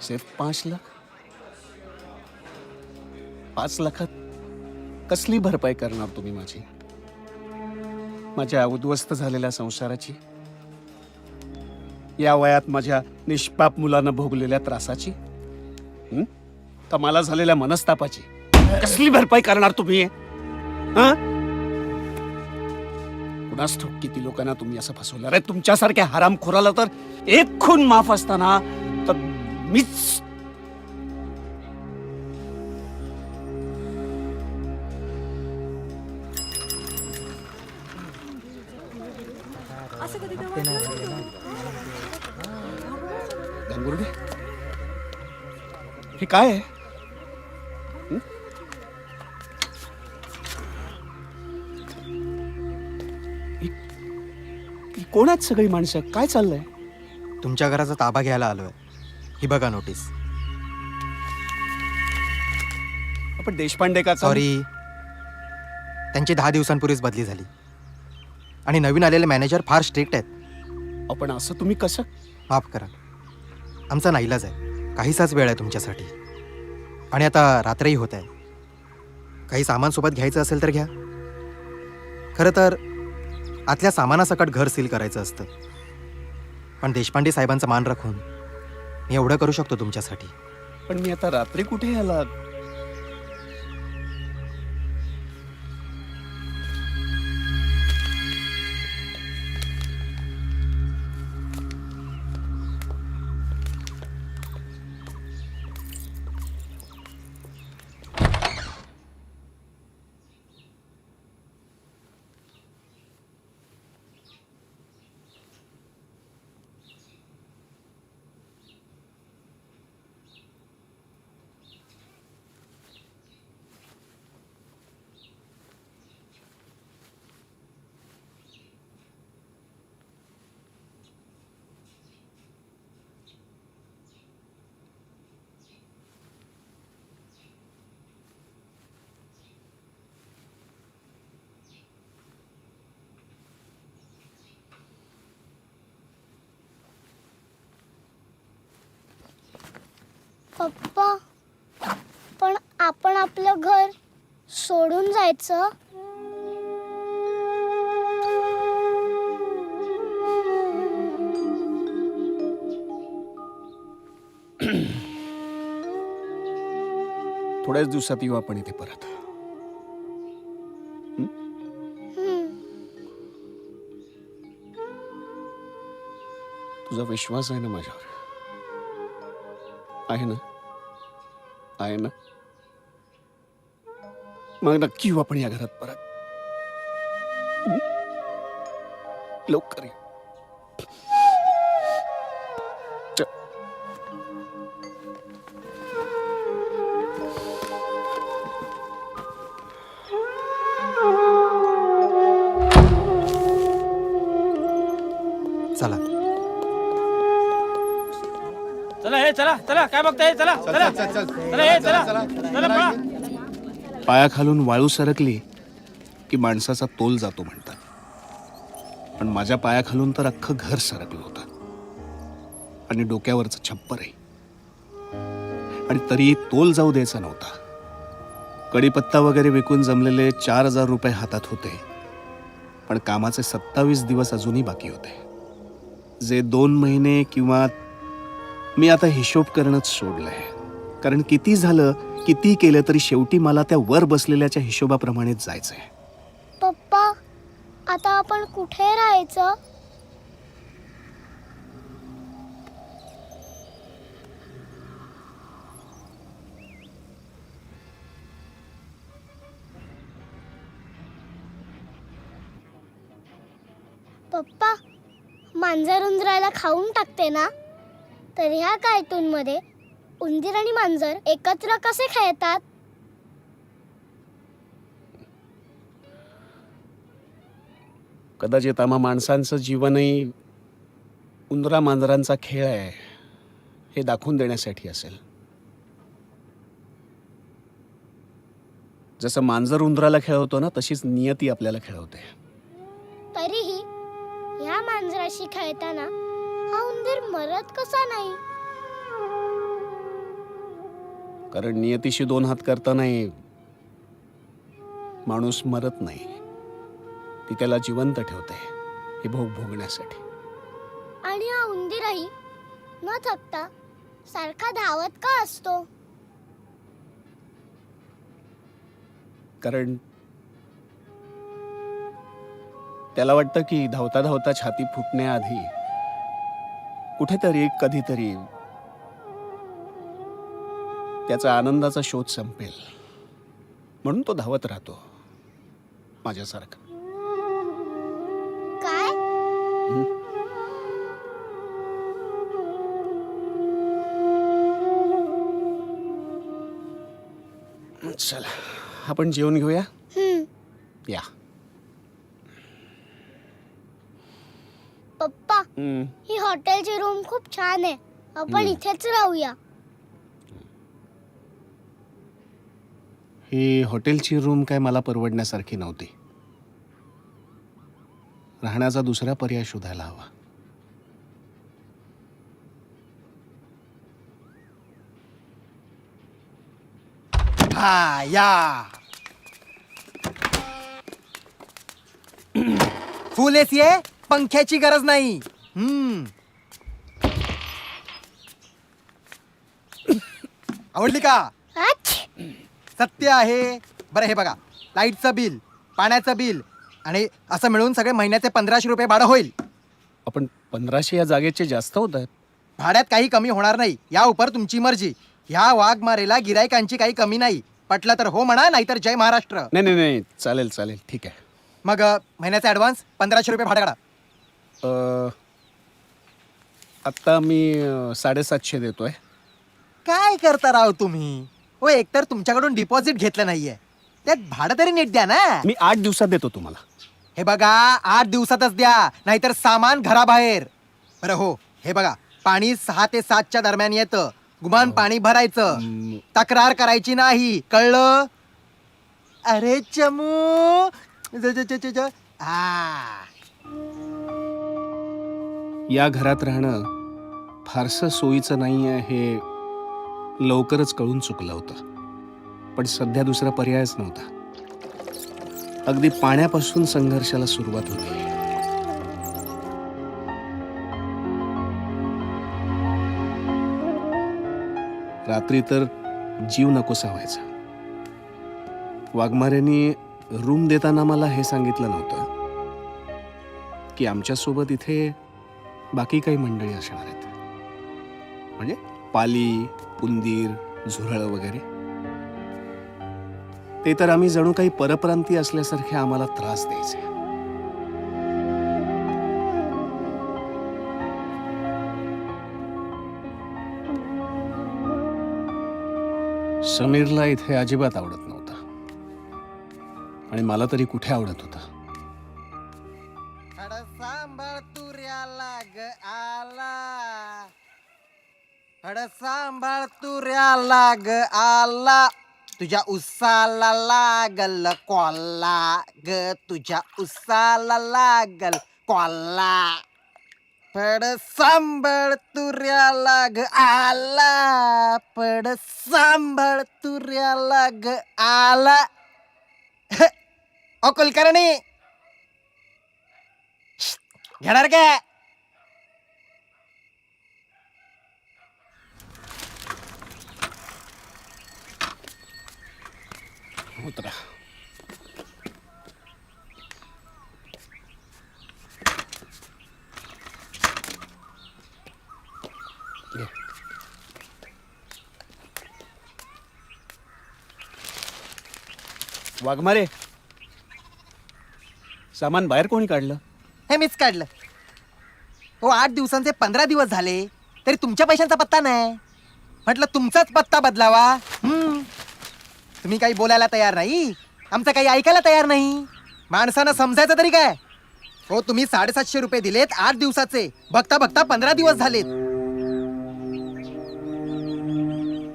सिर्फ 5 लाख? 5 लाखात कसली भरपाई करणार तुम्ही माझी? माझ्या उद्ध्वस्त झालेल्या संसाराची, या वयात माझ्या निष्पाप मुलानं भोगलेल्या त्रासाची, का मला झालेल्या मनस्तापाची कसली भरपाई करणार तुम्ही? कुणास ठाऊक किती लोकांना तुम्ही असं फसवणार आहे. तुमच्यासारख्या हरामखोराला तर एक खून माफ असताना तर मीच. गंगुर्डे, हे काय आहे? कोण आहेत सगळी माणसं? काय चाललंय? तुमच्या घराचा ताबा घ्यायला आलोय. ही बघा नोटीस. आपण देशपांडे का? सॉरी, त्यांची 10 दिवसांपूर्वीच बदली झाली आणि नवीन आलेले मॅनेजर फार स्ट्रिक्ट आहेत. आपण असं तुम्ही कसं? माफ करा, आमचा नाईलाज आहे. काहीसाच वेळ आहे तुमच्यासाठी आणि आता रात्रही होत आहे. काही सामान सोबत घ्यायचं असेल तर घ्या. खरं तर आतल्या सामानासकट घर सील करायचं असतं, पण देशपांडे साहेबांचा मान राखून मी एवढं करू शकतो तुमच्यासाठी. पण मी आता रात्री कुठे आला? पप्पा, पण आपण आपलं घर सोडून जायचं? थोड्याच दिवसात येऊ आपण इथे परत. तुझा विश्वास आहे ना माझ्यावर? आहे ना? आहे ना? मग नक्की येऊ आपण या घरात परत. लवकर ये. चला चला हे चला चला, काय बघताय? चला चला चला हे चला चला पळा. पायाखालून वाळू सरकली की माणसाचा तोल जातो म्हणतात, पण माझ्या पायाखालून तर अख्खं घर सरकलं होतं आणि डोक्यावरचं छप्परही. आणि तरी तोल जाऊ द्यायचा नव्हता. कढीपत्ता वगैरे विकून जमलेले 4,000 रुपये हातात होते, पण कामाचे 27 दिवस अजूनही बाकी होते, जे 2 महिने किंवा मी आता हिशोब करणंच सोडलंय. कारण किती झालं किती केलं तरी शेवटी मला त्या वर बसलेल्याच्या हिशोबाप्रमाणेच जायचंय. पप्पा आता आपण कुठे राहायचं? पप्पा मांजर उंदराला खाऊन टाकते ना, तर ह्या कार्टूनमध्ये उंदीर आणि मांजर एकत्र कसे खेळतात? कदाचित आम्हा माणसांचं जीवनही उंदरा मांजरांचा खेळ आहे हे दाखवून देण्यासाठी असेल. जसं मांजर उंदराला खेळवतो ना, तशीच नियती आपल्याला खेळवते. तरीही ह्या मांजराशी खेळताना हा उंदीर मरत कसा नाही? कारण नियतीशी 2 हात करतानाही माणूस मरत नाही, ती त्याला जिवंत ठेवते हे भोग भोगण्यासाठी. आणि हा उंदीरही न थकता सारखा धावत का असतो? कारण त्याला वाटतं की धावता धावता छाती फुटण्याआधी कुठेतरी कधीतरी त्याचा आनंदाचा शोध संपेल, म्हणून तो धावत राहतो माझ्यासारखा. काय? चला आपण जेवण घेऊया. या. पप्पा ही हॉटेलची रूम खूप छान आहे, आपण इथेच राहूया. ही हॉटेलची रूम काय मला परवडण्यासारखी नव्हती. राहण्याचा दुसरा पर्याय शोधायला हवा. हा या फुल एसी आहे, पंख्याची गरज नाही. आवडली का? सत्य आहे. बरं हे बघा, लाईटचं बिल, पाण्याचं बिल आणि असं मिळून सगळे महिन्याचे 1,500 रुपये भाडं होईल. आपण 1,500 या जागेचे जास्त होत आहेत. भाड्यात काही कमी होणार नाही, या उपर तुमची मर्जी. ह्या वाघमारेला गिरायकांची काही कमी नाही. पटलं तर हो म्हणा, नाहीतर जय महाराष्ट्र. नाही नाही नाही, चालेल चालेल, ठीक आहे. मग महिन्याचा ॲडव्हान्स 1,500 रुपये भाडं काढा. आत्ता मी 750 देतोय. काय करता राव तुम्ही? हो, एकतर तुमच्याकडून डिपॉझिट घेतलं नाहीये, त्यात भाडं तरी नीट द्या ना. मी 8 दिवसात देतो तुम्हाला. हे बघा, 8 दिवसातच द्या, नाहीतर सामान घराबाहेर. बरं हो, हे बघा, पाणी 6 ते 7च्या दरम्यान येतं. गुमान पाणी भरायचं, तक्रार करायची नाही, कळलं? अरे चमू या घरात राहणं फारसं सोयीचं नाहीये हे लवकरच कळून चुकलं होतं, पण सध्या दुसरा पर्यायच नव्हता. अगदी पाण्यापासून संघर्षाला सुरुवात होती. रात्री तर जीव नकोसा व्हायचा. वाघमारेंनी रूम देताना मला हे सांगितलं नव्हतं की आमच्यासोबत इथे बाकी काही मंडळी असणार आहेत, म्हणजे पाली, उंदीर, झुरळ वगैरे. ते तर आम्ही जणू काही परप्रांती असल्यासारखे आम्हाला त्रास द्यायचे. समीरला इथे अजिबात आवडत नव्हता आणि मला तरी कुठे आवडत होता. सांभाळ तुऱ्याला ग आला, सांभाळ तुऱ्याला ग आला. तुझ्या उसाला लागल कॉला ग, तुझ्या उसाला लागल कॉला. पड सांभाळ तुऱ्याला ग आला, पड सांभाळ तुऱ्याला ग आला. ओ कुलकर्णी घेणार काय? उतरा. वाघमारे, सामान बाहेर कोणी काढलं? हे मीच काढलं. हो, 8 दिवसांचे 15 दिवस झाले तरी तुमच्या पैशांचा पत्ता नाही. म्हटलं तुमचाच पत्ता बदलावा. तुम्ही काही बोलायला तयार नाही, आमचं काही ऐकायला तयार नाही. माणसानं समजायचं तरी काय? हो, तुम्ही 750 रुपये दिलेत 8 दिवसाचे, बघता बघता 15 दिवस झालेत.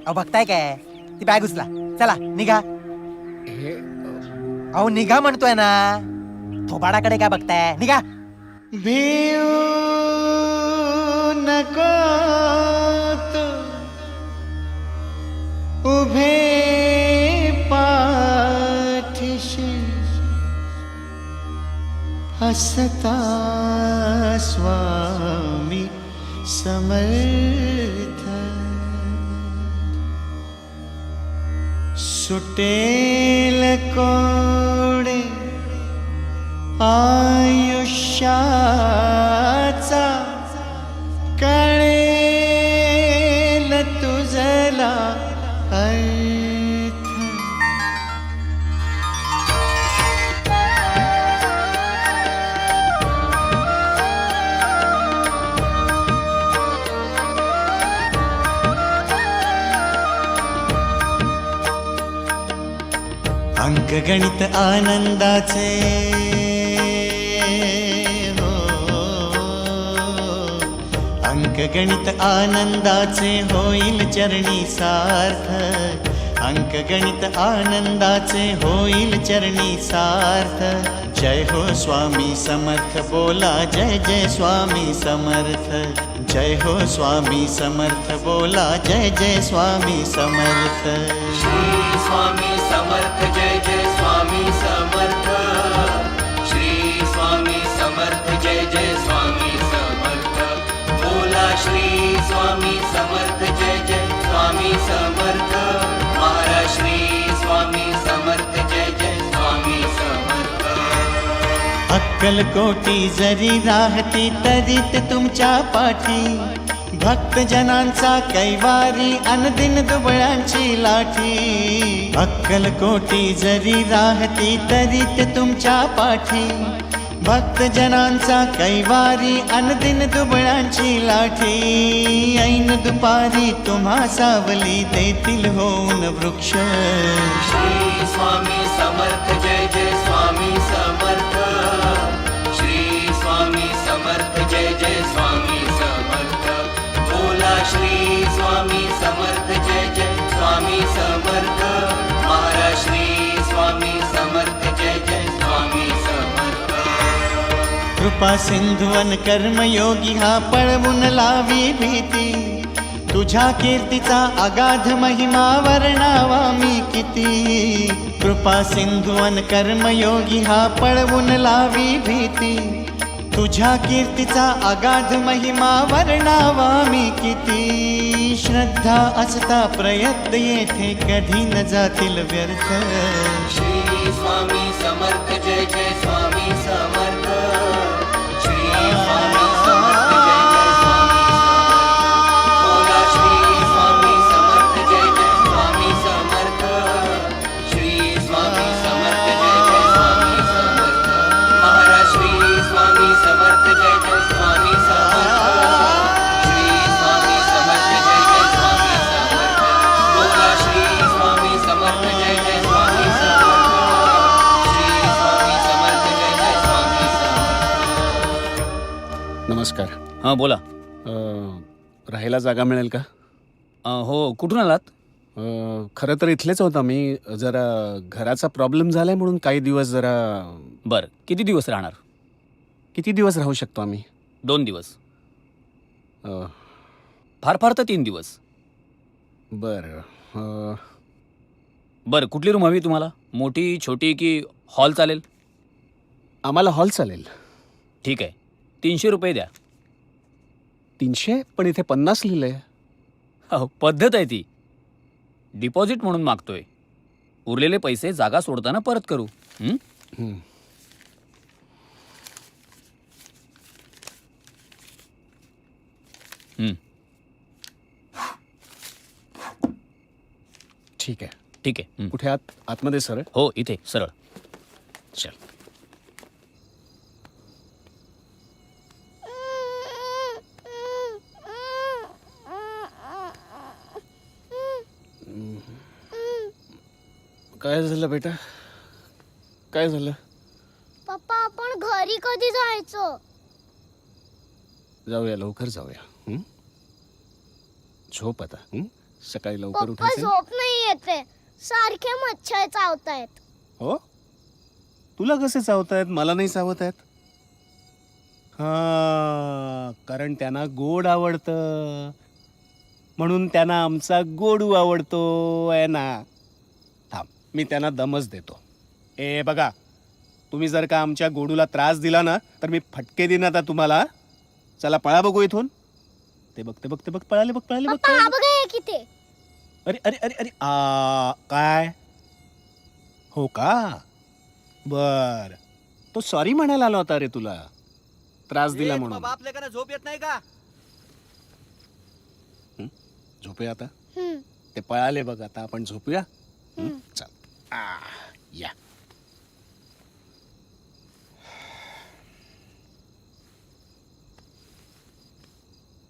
अहो बघताय काय? ती बॅग उचला, चला निघा. अहो निघा म्हणतोय ना, थोबाडाकडे काय बघताय? निघा. भेऊ नको तू उभे पाठीशी, हसता स्वामी समर्थ. सुटेल कोडे आयुष्याचा, कळेल तुझला अर्थ. अंकगणित आनंदाचे हो, अंकगणित आनंदाचे होईल चरणी सार्थ. अंकगणित आनंदाचे होईल चरणी सार्थ. जय हो स्वामी समर्थ, बोला जय जय स्वामी समर्थ. जय हो स्वामी समर्थ, बोला जय जय स्वामी समर्थ. श्री स्वामी समर्थ, जय जय स्वामी समर्थ. श्री स्वामी समर्थ, जय जय स्वामी समर्थ. बोला श्री स्वामी समर्थ, जय जय स्वामी समर्थ. महाराज श्री स्वामी समर्थ, जय जय स्वामी समर्थ. अक्कलकोटी जरी राहती तरीत तुमच्या पाठी, भक्त जनांचा कैवारी अनदिन दुबळ्यांची लाठी. अक्कलकोटी जरी राहती तरीत तुमच्या पाठी, भक्त जनांचा कैवारी अनदिन दुबळ्यांची लाठी. ऐन दुपारी तुम्हा सावली देतील होऊन वृक्ष. श्री स्वामी समर्थ, जय जय स्वामी समर्थ. श्री स्वामी समर्थ, जय जय स्वामी समर्थ. बोला श्री स्वामी समर्थ, जय जय स्वामी समर्थ. महाराज श्री स्वामी समर्थ, जय जय स्वामी समर्थ. कृपा सिंधुवन कर्मयोगी हा पळवून लावी भीती, तुझ्या कीर्तीचा अगाध महिमा वर्णावा मी किती. कृपा सिंधुवन कर्मयोगी हा पळवून लावी भीती, तुझ्या कीर्तीचा अगाध महिमा वर्णावा मी किती. श्रद्धा असता प्रयत्न येथे कधी न जातील व्यर्थ. श्री स्वामी समर्थ, जय जय स्वामी समर्थ. श्री स्वामी समर्थ, जय जय स्वामी समर्थ. बोला श्री स्वामी समर्थ, जय जय स्वामी समर्थ. श्री स्वामी समर्थ, जय जय स्वामी समर्थ. महाराज श्री स्वामी समर्थ, जय जय स्वामी समर्थ. श्री स्वामी समर्थ, जय जय स्वामी समर्थ. बोला श्री स्वामी समर्थ, जय जय स्वामी समर्थ. श्री स्वामी समर्थ, जय जय स्वामी समर्थ. नमस्कार. हां बोला. राहायला जागा मिळेल का? हो, कुठून आलात? खरं तर इथलेच होता मी. जरा घराचा प्रॉब्लेम झालाय म्हणून काही दिवस जरा. बरं, किती दिवस राहणार? किती दिवस राहू शकतो आम्ही? 2 दिवस. अ, फार फार तर 3 दिवस. बरं. बरं, कुठली रूम हवी तुम्हाला? मोठी, छोटी की हॉल चालेल? आम्हाला हॉल चालेल. ठीक आहे, 300 रुपये द्या. 300? पण इथे 50 लिहिलंय. अहो, पद्धत आहे ती. डिपॉझिट म्हणून मागतोय. उरलेले पैसे जागा सोडताना परत करू. हं? हं. ठीक आहे. ठीक आहे. हं. कुठे आतमध्ये सर? हो, इथे सरळ. चल. काय झालं बेटा? काय झालं? पप्पा आपण घरी कधी जायचं? जाऊया, लवकर जाऊया. झोप आता. सकाळी लवकर पप्पा उठायचं. झोप नाही येते, सारखे मच्छर चावतायत. हो, तुला कसे चावतायत? मला नाही चावत आहेत. हा, कारण त्यांना गोड आवडतं, म्हणून त्यांना आमचा गोडू आवडतो आहे ना. थांब, मी त्यांना दमच देतो. ए बघा, तुम्ही जर का आमच्या गोडूला त्रास दिला ना तर मी फटके देईन आता तुम्हाला. चला पळा बघू इथून. ते बघ ते बघ ते बघ, पळाले बघ पळाले बघ. पप्पा हा बघा हे किती. अरे अरे अरे अरे काय हो का? बर, तो सॉरी म्हणायला आला होता रे तुला, त्रास दिला म्हणून. बाप लेकांना झोप येत नाही का? झोपूया आता. ते पळाले बघ, आता आपण झोपूया. चल या.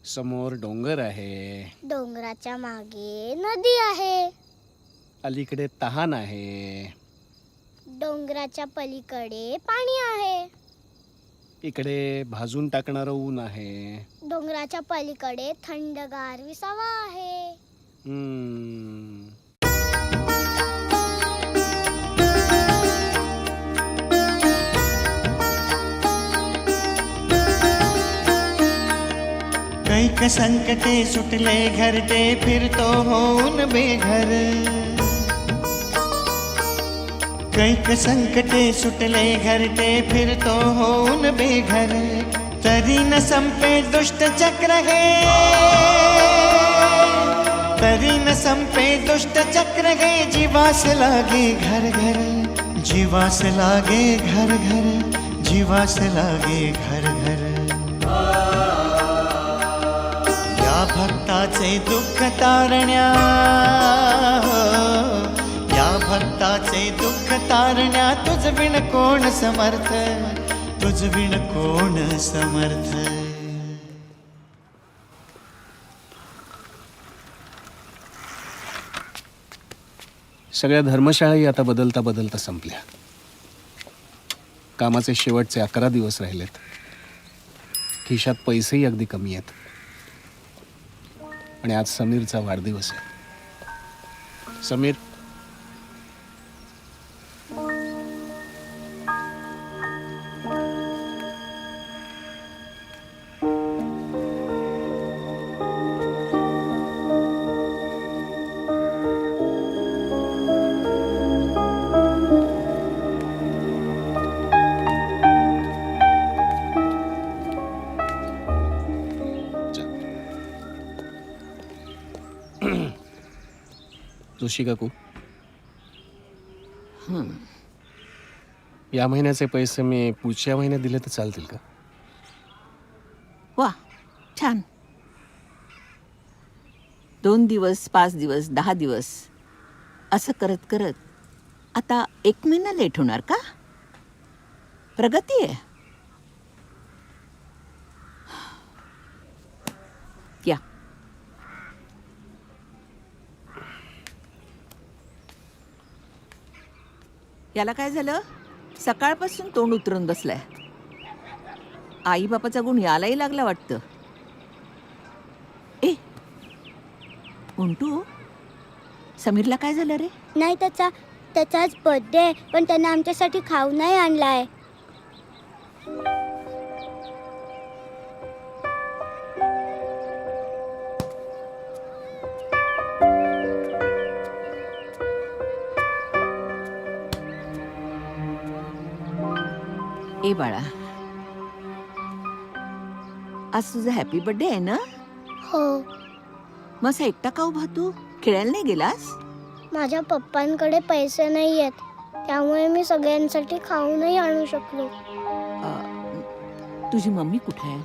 समोर डोंगर आहे, डोंगराच्या मागे नदी आहे, अलीकडे तहान आहे, डोंगराच्या पलीकडे पाणी आहे, इकडे भाजून टाकणारं ऊन आहे. डोंगराच्या पलीकडे थंडगार विसावा आहे. कैक संकटे सुटले घरटे फिरतो होऊन बेघर. कैक संकटे सुटले घरटे फिरतो होऊन बेघर. तरी न संपे दुष्ट चक्र हे, तरी न संपे दुष्ट चक्र हे. जीवास लागे घर घर, जीवास लागे घर घर, जीवास लागे घर घर. या भक्ताचे दुःख तारण्या, या भक्ताचे दुःख तारण्या. तुझ विण कोण समर्थ, तुझ विण कोण समर्थ. सगळ्या धर्मशाळाही आता बदलता बदलता संपल्या. कामाचे शेवटचे 11 दिवस राहिलेत. खिशात पैसेही अगदी कमी आहेत. आणि आज समीरचा वाढदिवस आहे. समीर, जोशी काकू, या महिन्याचे पैसे मी पुढच्या महिन्यात दिले तर चालतील का? वा, छान. 2 दिवस, 5 दिवस, 10 दिवस असं करत करत आता 1 महिना लेट होणार का? प्रगती आहे. या. याला काय झालं? सकाळपासून तोंड उतरून बसलाय. आई बापाचा गुण यालाही लागला वाटतं. ए उंटू, समीरला काय झालं रे? नाही त्याचाच बर्थडे आहे, पण त्याने आमच्यासाठी खाऊ नाही आणलाय. ए बाळा, आज तुझा हॅपी बर्थडे आहे ना? हो. मग असा एकटा का उभा तू? खेळायला नाही गेलास? माझ्या पप्पांकडे पैसे नाही आहेत, त्यामुळे मी सगळ्यांसाठी खाऊ नाही आणू शकलो. तुझी मम्मी कुठे आहे?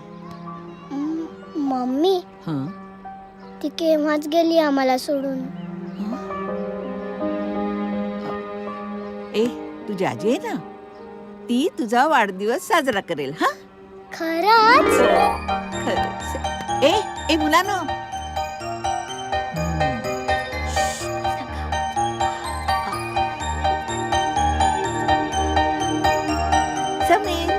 मम्मी हं. ती केव्हाच गेली आम्हाला सोडून. ए, तुझी आजी आहे ना, ती तुझा वाढदिवस साजरा करेल. हा, खरंच? खरंच. ए मुलांनो, समीर.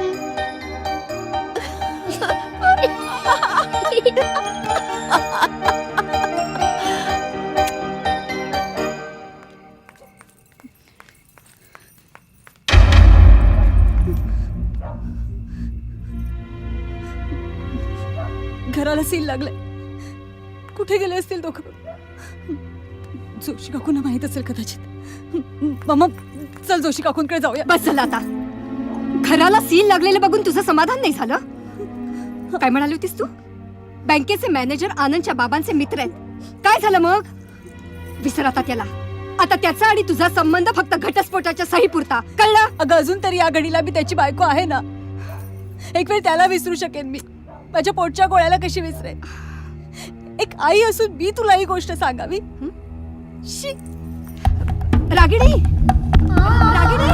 घराला सील लागलाय. कुठे गेले असतील दोघं? जोशी काकूंना माहित असेल कदाचित. मामा, चल जोशी काकूंकडे जाऊया. बस झालं आता. घराला सील लागलेलं बघून तुझं समाधान नाही झालं? काय म्हणाली होतीस तू? बँकेचे मॅनेजर आनंदच्या बाबांचे मित्र आहेत. काय झालं मग? विसर आता त्याला. आता त्याचा आणि तुझा संबंध फक्त घटस्फोटाच्या सही पुरता. कळलं? अगं, अजून तरी या घडीला मी त्याची बायको आहे ना. एक वेळ त्याला विसरू शकेन मी. माझ्या पोटच्या गोळ्याला कशी विसरेन? एक आई असून मी तुला ही गोष्ट सांगावी? शी. रागिणी, रागिणी,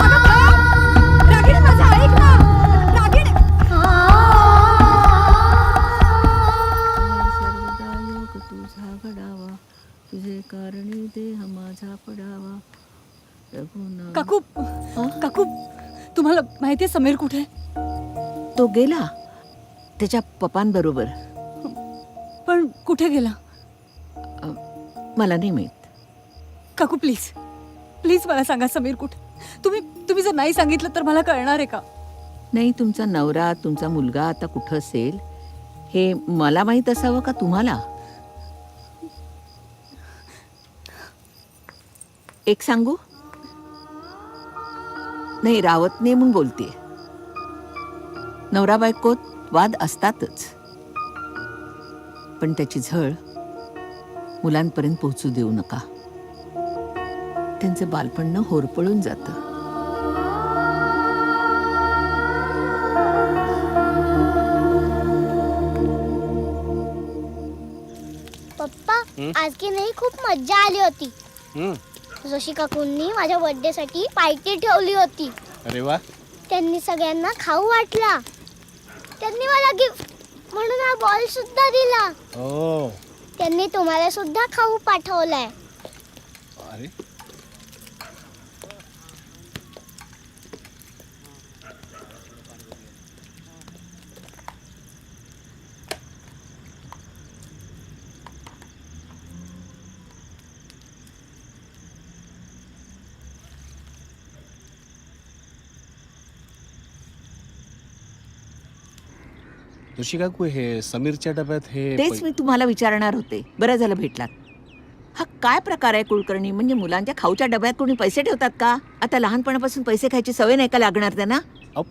अगं थांब. रागिणी, माझं ऐक ना. रागिणी. सर्वदायोग तुझा घडावा, तुझे कारणी देह माझा पडावा. काकू, काकू, तुम्हाला माहितीये समीर कुठे? तो गेला त्याच्या पप्पांबरोबर. पण कुठे गेला? मला नाही माहित. काकू, प्लीज प्लीज मला सांगा समीर कुठे. तुम्ही जर नाही सांगितलं तर मला कळणार आहे का? नाही, तुमचा नवरा, तुमचा मुलगा आता कुठं असेल हे मला माहित असावं का तुम्हाला? एक सांगू? नाही, रावत नाही म्हणून बोलते. नवरा बायकोत वाद असतातच, पण त्याची झळ मुलांपर्यंत पोहोचू देऊ नका. त्यांचं बालपण होरपळून जातं. पप्पा, आज की नाही खूप मज्जा आली होती. जोशी काकूंनी माझ्या बर्थडे साठी पार्टी ठेवली होती. अरे वा. त्यांनी सगळ्यांना खाऊ वाटला. त्यांनी मला गिफ्ट म्हणून हा बॉल सुद्धा दिला. त्यांनी तुम्हाला सुद्धा खाऊ पाठवलाय. अरे, जोशी काकू, हे समीरच्या डब्यात हे तेच मी तुम्हाला विचारणार होते. बरं झालं भेटलात. हा काय प्रकार आहे कुलकर्णी? म्हणजे मुलांच्या खाऊच्या डब्यात कोणी पैसे ठेवतात का? आता लहानपणापासून पैसे खायची सवय नाही का लागणार त्यांना?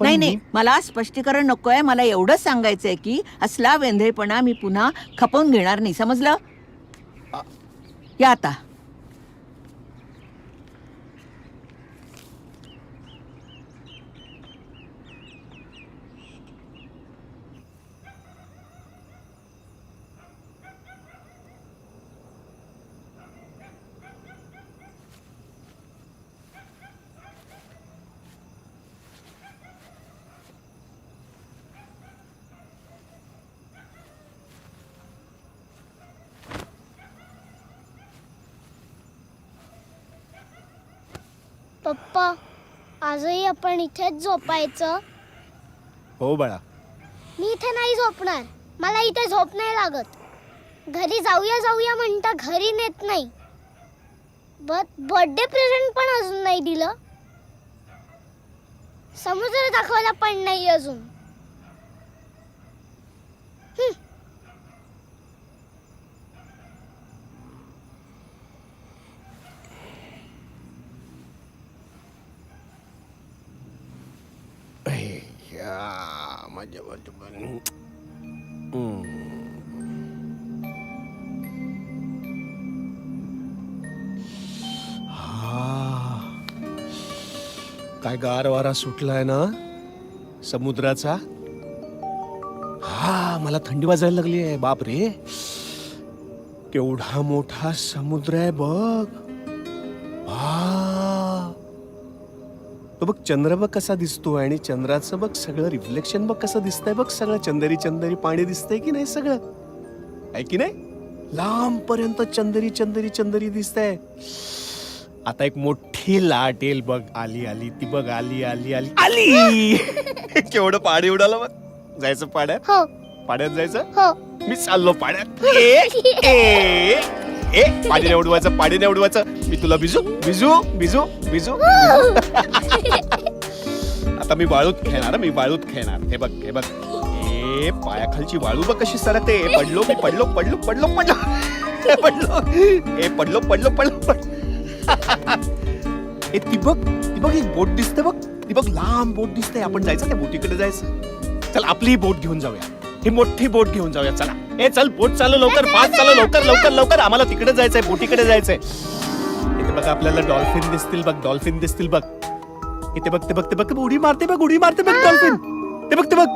नाही नाही, मला स्पष्टीकरण नकोय. मला एवढंच सांगायचंय की असला वेंधळेपणा मी पुन्हा खपवून घेणार नाही. समजलं? या आता. पप्पा, आजही आपण इथेच झोपायचं? हो बाळा. मी इथे नाही झोपणार. मला इथे झोप नाही लागत. घरी जाऊया जाऊया म्हणता घरी नेत नाही. बर्थडे प्रेझेंट पण अजून नाही दिलं. समुद्र दाखवायला पण नाही अजून. काय गार वारा सुटलाय ना समुद्राचा. हा मला थंडी वाजायला लागली आहे. बाप रे, केवढा मोठा समुद्र आहे बघ. तो बघ चंद्र बघ कसा दिसतोय आणि चंद्राचं बघ सगळं रिफ्लेक्शन बघ कसं दिसतंय बघ. सगळं चंदेरी चंदेरी पाणी दिसतंय की नाही सगळं, आहे की नाही. लांब पर्यंत चंदेरी चंदेरी चंदेरी दिसतंय. आता एक मोठी लाट येईल बघ. आली आली ती बघ, आली आली आली आली. केवढं पाणी उडालं बघ. जायचं पाण्यात. हो पाण्यात जायचं. हो. मी चाललो पाण्यात. ए पाणी नाही उडवायचं, पाणी नाही उडवायचं. मी तुला भिजू भिजू भिजू भिजू. आता मी वाळूत खेळणार. मी वाळूत खेळणार. हे बघ हे बघ. ए पायाखालची वाळू बघ कशी सरकते. पडलो मी पडलो पडलो पडलो पडलो पडलो. ए पडलो पडलो पडलो पडलो. ए ती बघ एक बोट दिसते बघ. ती बघ लांब बोट दिसते. आपण जायचं त्या बोटीकडे जायचं. चल आपली बोट घेऊन जाऊया. ही मोठी बोट घेऊन जाऊया. चला ए चल बोट चालू लवकर, फास्ट चालू लवकर लवकर लवकर. आम्हाला तिकडे जायचंय, बोटीकडे जायचंय. इथे बघ आपल्याला डॉल्फिन दिसतील बघ. डॉल्फिन दिसतील बघ. इथे बघ ते बघ ते बघ. उडी मारते बघ, उडी मारते बघ डॉल्फिन. ते बघ ते बघ.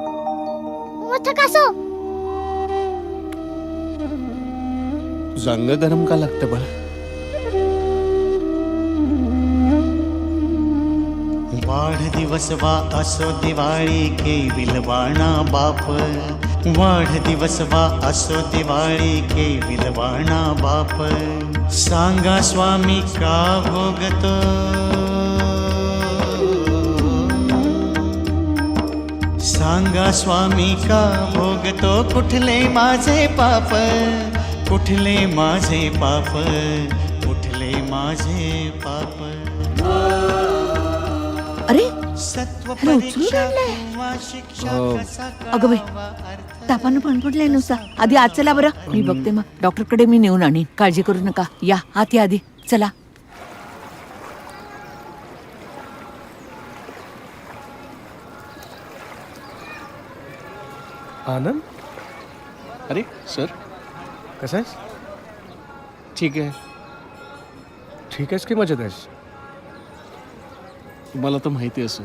मोठं कसं. तुझं अंग गरम का लागतं बळ. वाढदिवस वा असो दिवाळी के विलवाणा बाप. वाढदिवस वा असो दिवाळी के विलवाणा बाप. सांगा स्वामी का भोगतो. सांगा स्वामी का भोगतो. कुठले माझे पाप, कुठले माझे पाप, कुठले माझे पाप. अरे ह्याला उचलून आणलंय. अगं बाई, तापानं फणफणलंय नुसता. आधी आज चला बरं, मी बघते मग. डॉक्टरकडे मी नेऊन आणीन, काळजी करू नका. या आत या आधी. चला. आनंद, अरे सर कसा आहेस. ठीक आहे. ठीक आहेस की मजेत आहेस. मला तर माहिती आहे सर.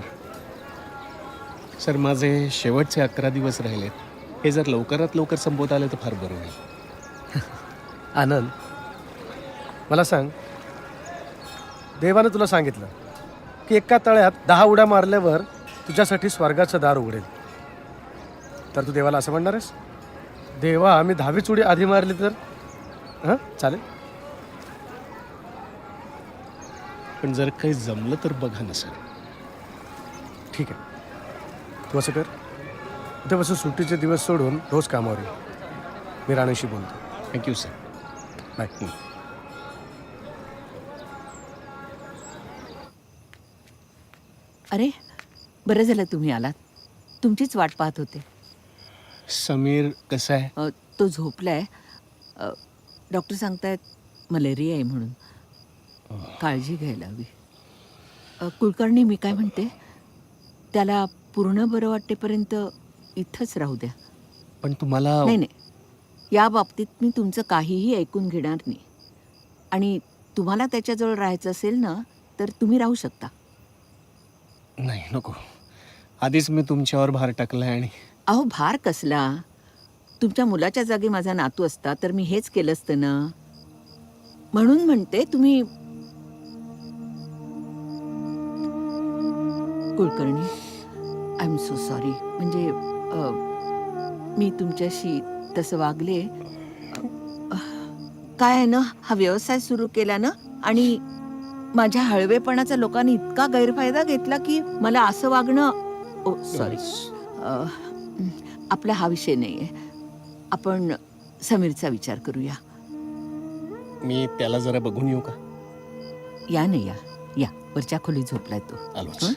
सर माझे शेवटचे 11 दिवस राहिलेत. हे जर लवकरात लवकर संपवता आले तर फार बरं होईल. आनंद, मला सांग, देवानं तुला सांगितलं की एका तळ्यात 10 उड्या मारल्यावर तुझ्यासाठी स्वर्गाचं दार उघडेल. तर तू देवाला असं म्हणणार आहेस, देवा आम्ही 10वीच उडी आधी मारली तर. हां चालेल. पण जर काही जमलं तर बघा ना सर. ठीक आहे, तू असं कर, उद्यापासून सुट्टीचे दिवस सोडून रोज कामावर ये. मी राणेशी बोलतो. Thank you sir. बाय. अरे बरं झालं तुम्ही आलात. तुमचीच वाट पाहत होते. समीर कसा आहे. तो झोपलाय. डॉक्टर सांगतायत मलेरिया आहे म्हणून. काळजी घ्यायला हवी. कुलकर्णी, मी काय म्हणते, त्याला पूर्ण बरं वाटेपर्यंत इथंच राहू द्या. पण तुम्हाला. नाही नाही, या बाबतीत मी तुमचं काहीही ऐकून घेणार नाही. आणि तुम्हाला त्याच्याजवळ राहायचं असेल ना तर तुम्ही राहू शकता. नाही नको. आधीच मी तुमच्यावर भार टाकलाय. आणि अहो भार कसला. तुमच्या मुलाच्या जागी माझा नातू असता तर मी हेच केलं असतं ना. म्हणून म्हणते तुम्ही. Kulkarni, I am so sorry. म्हणजे मी तुमच्याशी तसं वागले. काय आहे ना, हा व्यवसाय सुरू केला ना आणि माझ्या हळवेपणाचा लोकांनी इतका गैरफायदा घेतला की मला असं वागणं. ओ सॉरी. आपला हा विषय नाही आहे. आपण समीरचा विचार करूया. मी त्याला जरा बघून येऊ का. या ना या या वरच्या खोलीत झोपलाय तो. आलोच. हं?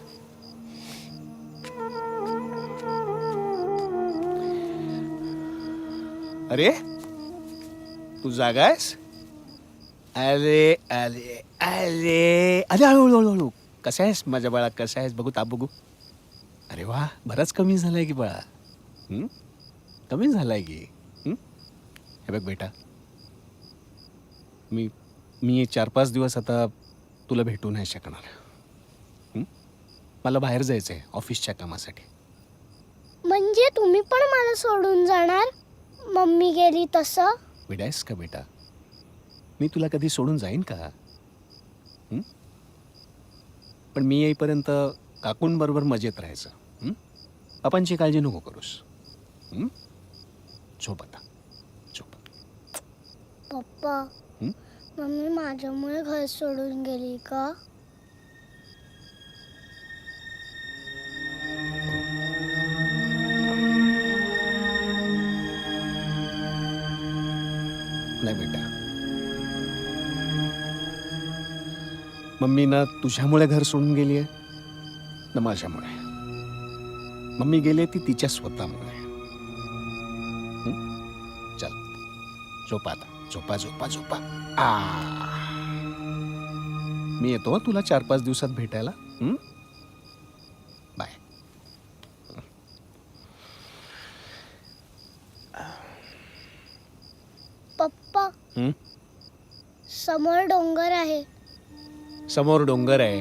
अरे तू जागा आहेस? अरे अरे अरे अरे हळूहळू हळूहळू. कसा आहेस माझ्या बाळा, कसा आहेस? बघू ताप बघू. अरे वा, बराच कमी झालाय की बाळा. कमी झालाय की. हे बघ बेटा, मी मी 4-5 दिवस आता तुला भेटू नाही शकणार. मला बाहेर जायचंय ऑफिसच्या कामासाठी. म्हणजे तुम्ही पण मला सोडून जाणार? मम्मी गेली तसं? वेडायस का बेटा? मी तुला कधी सोडून जाईन का? पण मी येईपर्यंत काकूंबरोबर मजेत राहायचं. आपणची काळजी नको करूस. झोप आता, झोप. पप्पा, मम्मी माझ्यामुळे घर सोडून गेली का? नाही बेटा, मम्मी ना तुझ्यामुळे घर सोडून गेली आहे ना माझ्यामुळे. मम्मी गेली ती तिच्या स्वतःमुळे. चल झोपा आता, झोपा झोपा झोपा. मी येतो तुला 4-5 दिवसात भेटायला. बाय. पप्पा, समोर डोंगर आहे. समोर डोंगर आहे,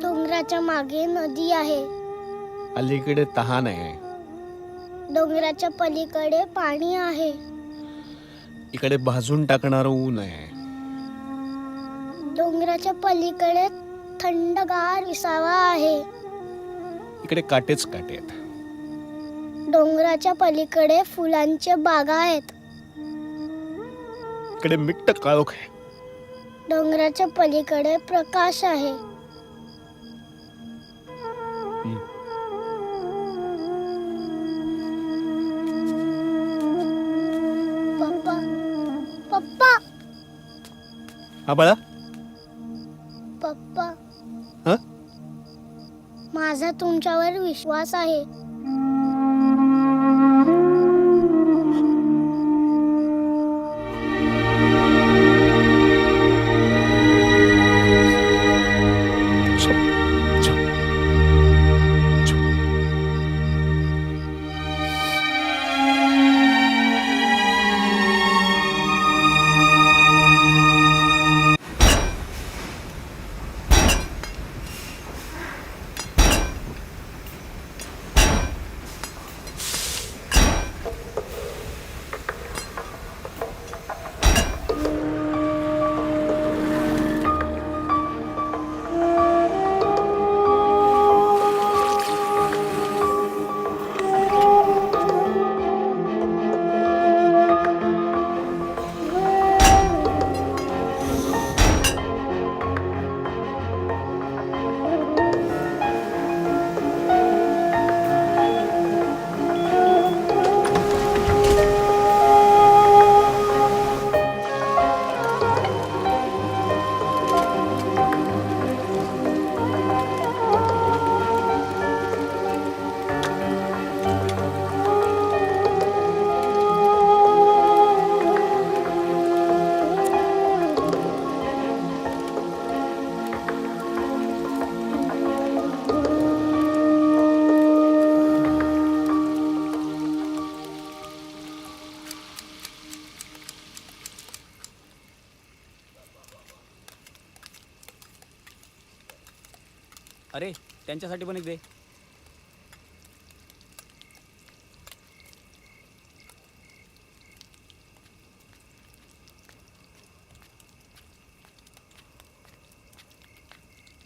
डोंगराच्या मागे नदी आहे. अलीकडे तहान आहे, डोंगराच्या पलीकडे पाणी आहे. इकडे भाजून टाकणारं ऊन आहे. डोंगराच्या पलीकडे थंडगार विसावा आहे. इकडे काटेच काटे आहेत. डोंगराच्या पलीकडे फुलांच्या बागा आहेत. इकडे मिट्ट काळोख आहे. डोंगराच्या पलीकडे प्रकाश आहे. पप्पा, पप्पा, हा बाळा, पप्पा, हं? माझा तुमच्यावर विश्वास आहे. अरे त्यांच्यासाठी पण एक दे.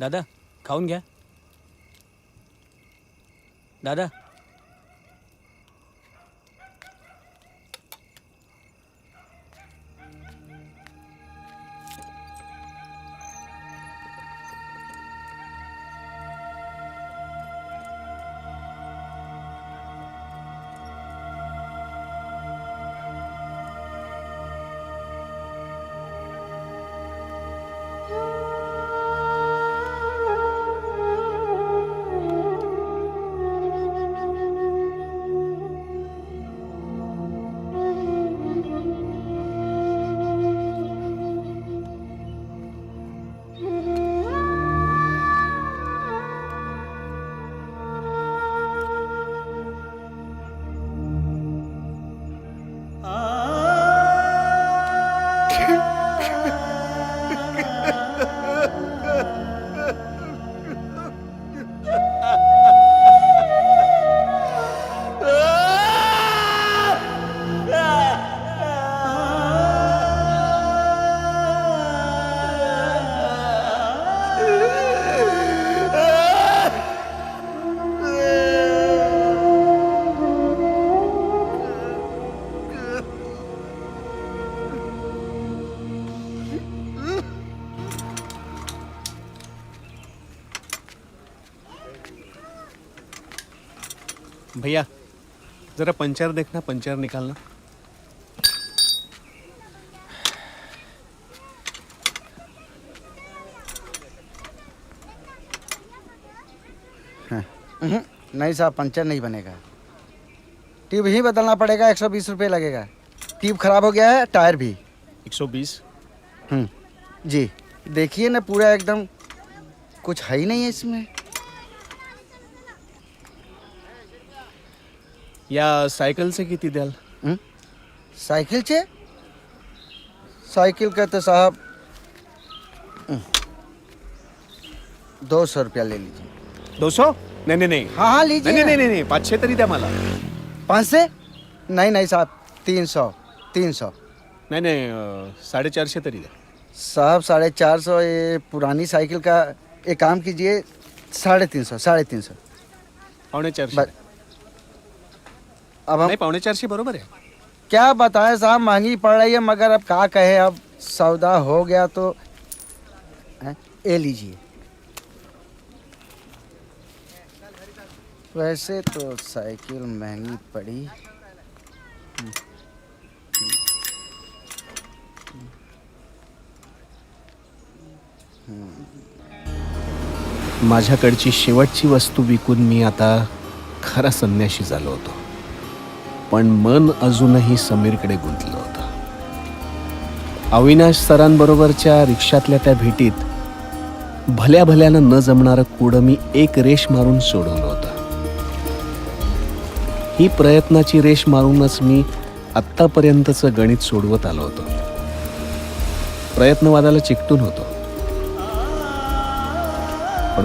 दादा खाऊन घ्या. दादा भैया जरा पंचर देखना, पंचर निकालना. नहीं साहब, पंचर नहीं बनेगा. ट्यूब ही बदलना पड़ेगा, 120 रुपये लगेगा. ट्यूब खराब हो गया है, टायर भी. 120. जी देखिए ना, पूरा एकदम कुछ है ही नहीं है इसमें. या सायकलचे किती द्याल? सायकलचे? साइकिल का तो साहब 200 रुपया ले लीजिए. 200? नहीं नहीं नहीं. हाँ हाँ लीजिए. नहीं नहीं नहीं, 500 तरी द्या मला. 500? नहीं नहीं साहब, 300. 300. नहीं नहीं, 450 तरी द्या. साहब 450, ये पुरानी साइकिल का. एक काम कीजिए, 350. 350. 450. अब हम नहीं, 450 बरोबर है. क्या बताएं साहब, महंगी पड़ रही है, मगर अब क्या कहे, अब सौदा हो गया तो ये लीजिए. वैसे तो साइकिल महंगी पड़ी. माझ्याकडची शेवटची वस्तू विकून मी आता खरा संन्याशी झालो होतो. पण मन अजूनही समीरकडे गुंतलं होतं. अविनाश सरांबरोबरच्या रिक्षातल्या त्या भेटीत भल्या भल्यानं न जमणारं कुडं मी एक रेष मारून सोडवलं होतं. ही प्रयत्नाची रेष मारूनच मी आत्तापर्यंतचं गणित सोडवत आलो होतो. प्रयत्नवादाला चिकटून होतो. पण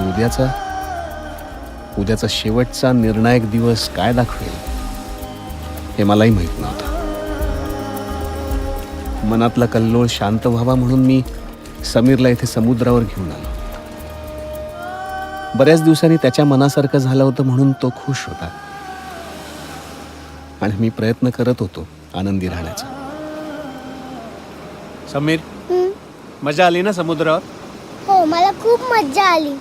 उद्याचा शेवटचा निर्णायक दिवस काय दाखवेल हे मलाही माहित नव्हतं. मनातला कल्लोळ शांत व्हावा म्हणून मी समीरला इथे समुद्रावर घेऊन आलो. बऱ्याच दिवसांनी त्याच्या मनासारखं झालं होतं म्हणून तो खुश होता. आणि मी प्रयत्न करत होतो आनंदी राहण्याचा. समीर, मजा आली ना समुद्रावर? हो, मला खूप मज्जा आली.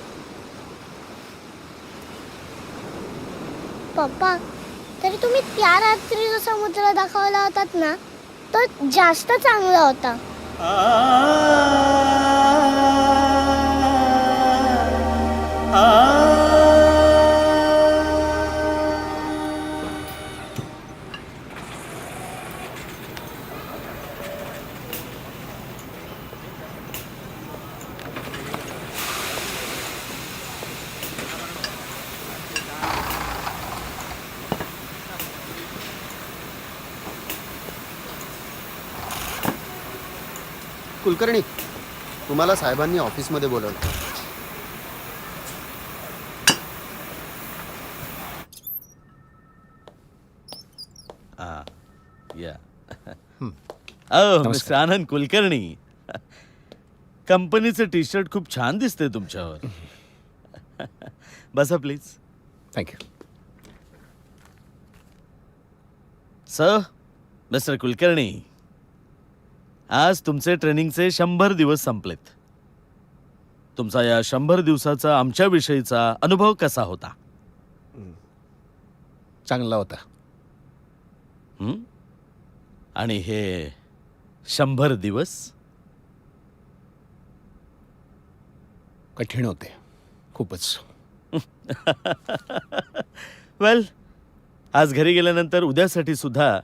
पप्पा, तरी तुम्ही त्या रात्री जो समुद्र दाखवला होतात ना, तो जास्त चांगला होता. कुलकर्णी, तुम्हाला साहेबांनी ऑफिसमध्ये बोलवलं. मिस्टर आनंद कुलकर्णी, कंपनीचं टी शर्ट खूप छान दिसते तुमच्यावर. बसा please. Thank you. Sir, mister Kulkarni, आज तुमचे ट्रेनिंगचे 100 दिवस संपलेत. तुमचा या 100 दिवसाचा आमच्याविषयीचा अनुभव कसा होता? चांगला होता. आणि हे 100 दिवस कठीण होते खूपच. वेल, आज घरी गेल्यानंतर उद्यासाठी सुद्धा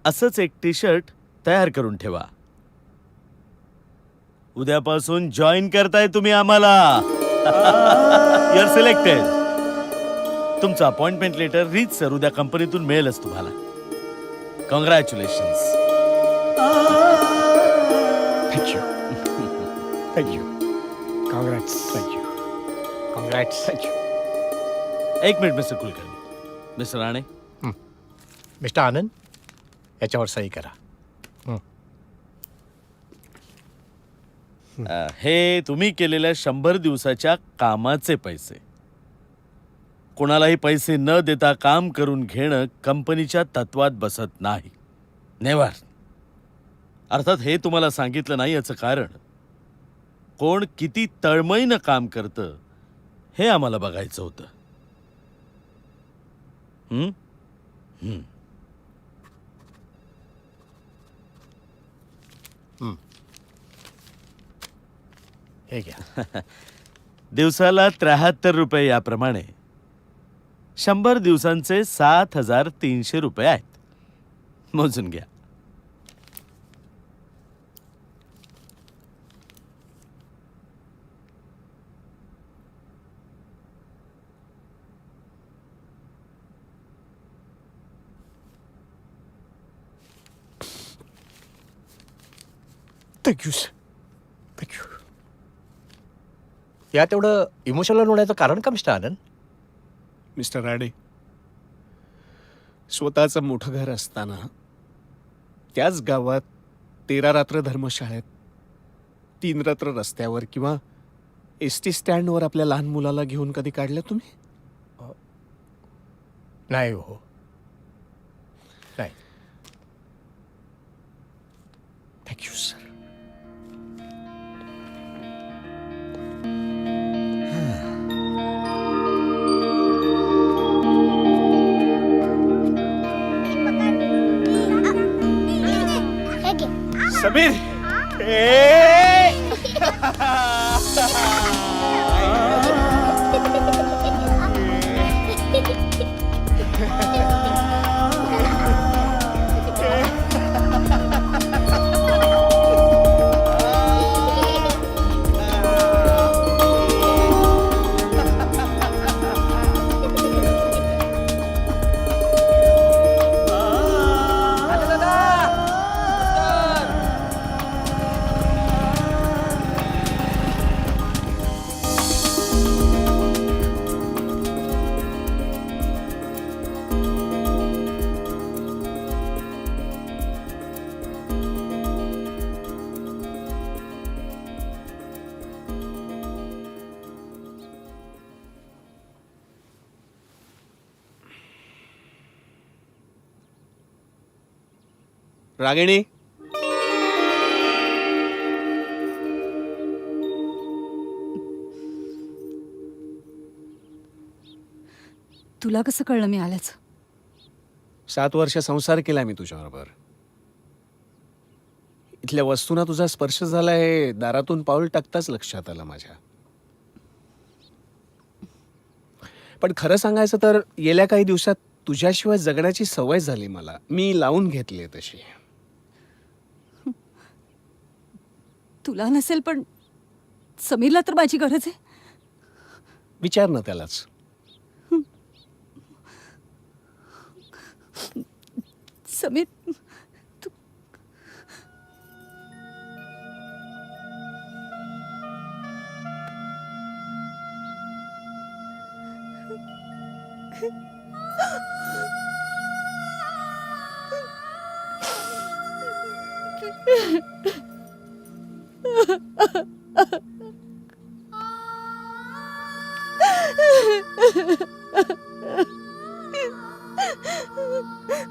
असंच एक टी शर्ट तयार करून ठेवा. उद्यापासून जॉईन करताय तुम्ही आम्हाला. You are selected. तुमचं अपॉइंटमेंट लेटर रीच सर उद्या कंपनीतून मिळेलच तुम्हाला. Congratulations. Thank you. Congrats. Thank you. Congrats. Thank you. एक minute mister Kulkarni. Mister Rane, mister Anand याच्यावर सही करा. हे तुम्ही केलेल्या 100 दिवसाच्या कामाचे पैसे. कोणालाही पैसे न देता काम करून घेणं कंपनीच्या तत्वात बसत नाही. नेव्हर. अर्थात हे तुम्हाला सांगितलं नाही याचं कारण कोण किती तळमळीनं काम करतं हे आम्हाला बघायचं होतं. हं? हं. हे घ्या. दिवसाला 73 रुपये याप्रमाणे 100 दिवसांचे 7,300 रुपये आहेत. मोजून घ्या. Thank you sir. थँक्यू. यात एवढं इमोशनल होण्याचं कारण का मिस्टर आनंद? मिस्टर राणे, स्वतःचं मोठं घर असताना त्याच गावात 13 रात्र धर्मशाळेत, 3 रात्र रस्त्यावर किंवा एस टी स्टँडवर आपल्या लहान मुलाला घेऊन कधी काढलं तुम्ही? नाही हो, नाही. Thank you sir. हे घे. समीर. रागिणी. तुला कसं कळलं मी आल्याचं? 7 वर्ष संसार केला मी तुझ्याबरोबर. इथल्या वस्तूंना तुझा स्पर्श झाला हे दारातून पाऊल टाकताच लक्षात आलं माझ्या. पण खरं सांगायचं तर गेल्या काही दिवसात तुझ्याशिवाय जगण्याची सवय झाली मला. मी लावून घेतली तशी. तुला नसेल पण समीरला तर माझी गरज आहे. विचार ना त्यालाच. समीर,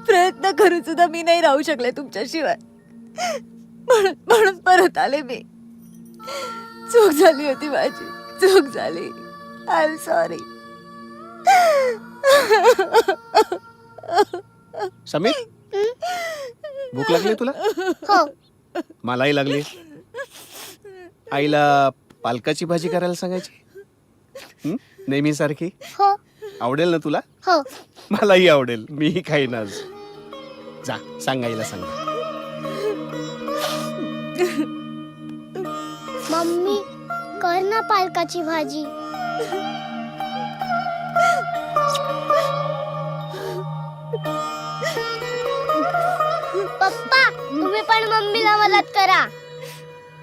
प्रयत्न करून सुद्धा मी नाही राहू शकले तुमच्याशिवाय. म्हणून परत आले मी. चूक झाली होती माझी. चूक झाली. I am sorry. समीर, भूक लागली तुला? हो. मलाही लागली. आईला पालकाची भाजी करायला सांगायची नेहमी सारखी. हो. आवडेल ना तुला? हो. मलाही आवडेल. मीही खाईन आज. जा, सांग आईला सांग. मम्मी, कर ना पालकाची भाजी. पप्पा, तुम्ही पण मम्मीला मदत करा.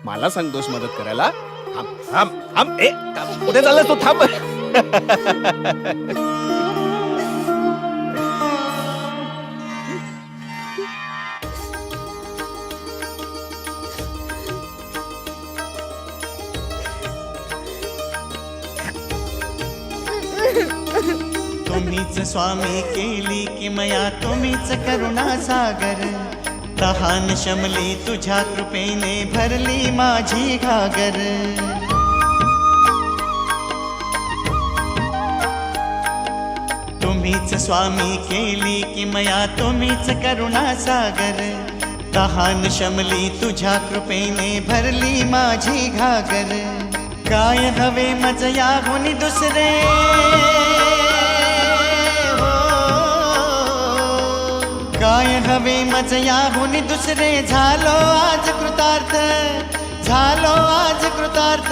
मला सांगतोस मदत करायला? थांब थांब थांब ए थांब. कुठे चाललास तू? थांब. तुम्हीच स्वामी केली किमया तुम्हीच करुणा सागर तहान शमली तुझ्या कृपेने भरली माझी घागर तुम्हीच स्वामी केली किमया तुम्हीच करुणा सागर तहान शमली तुझ्या कृपेने भरली माझी घागर काय हवे मज याहून दुसरे काय हवे मज याहून दुसरे झालो आज कृतार्थ झालो आज कृतार्थ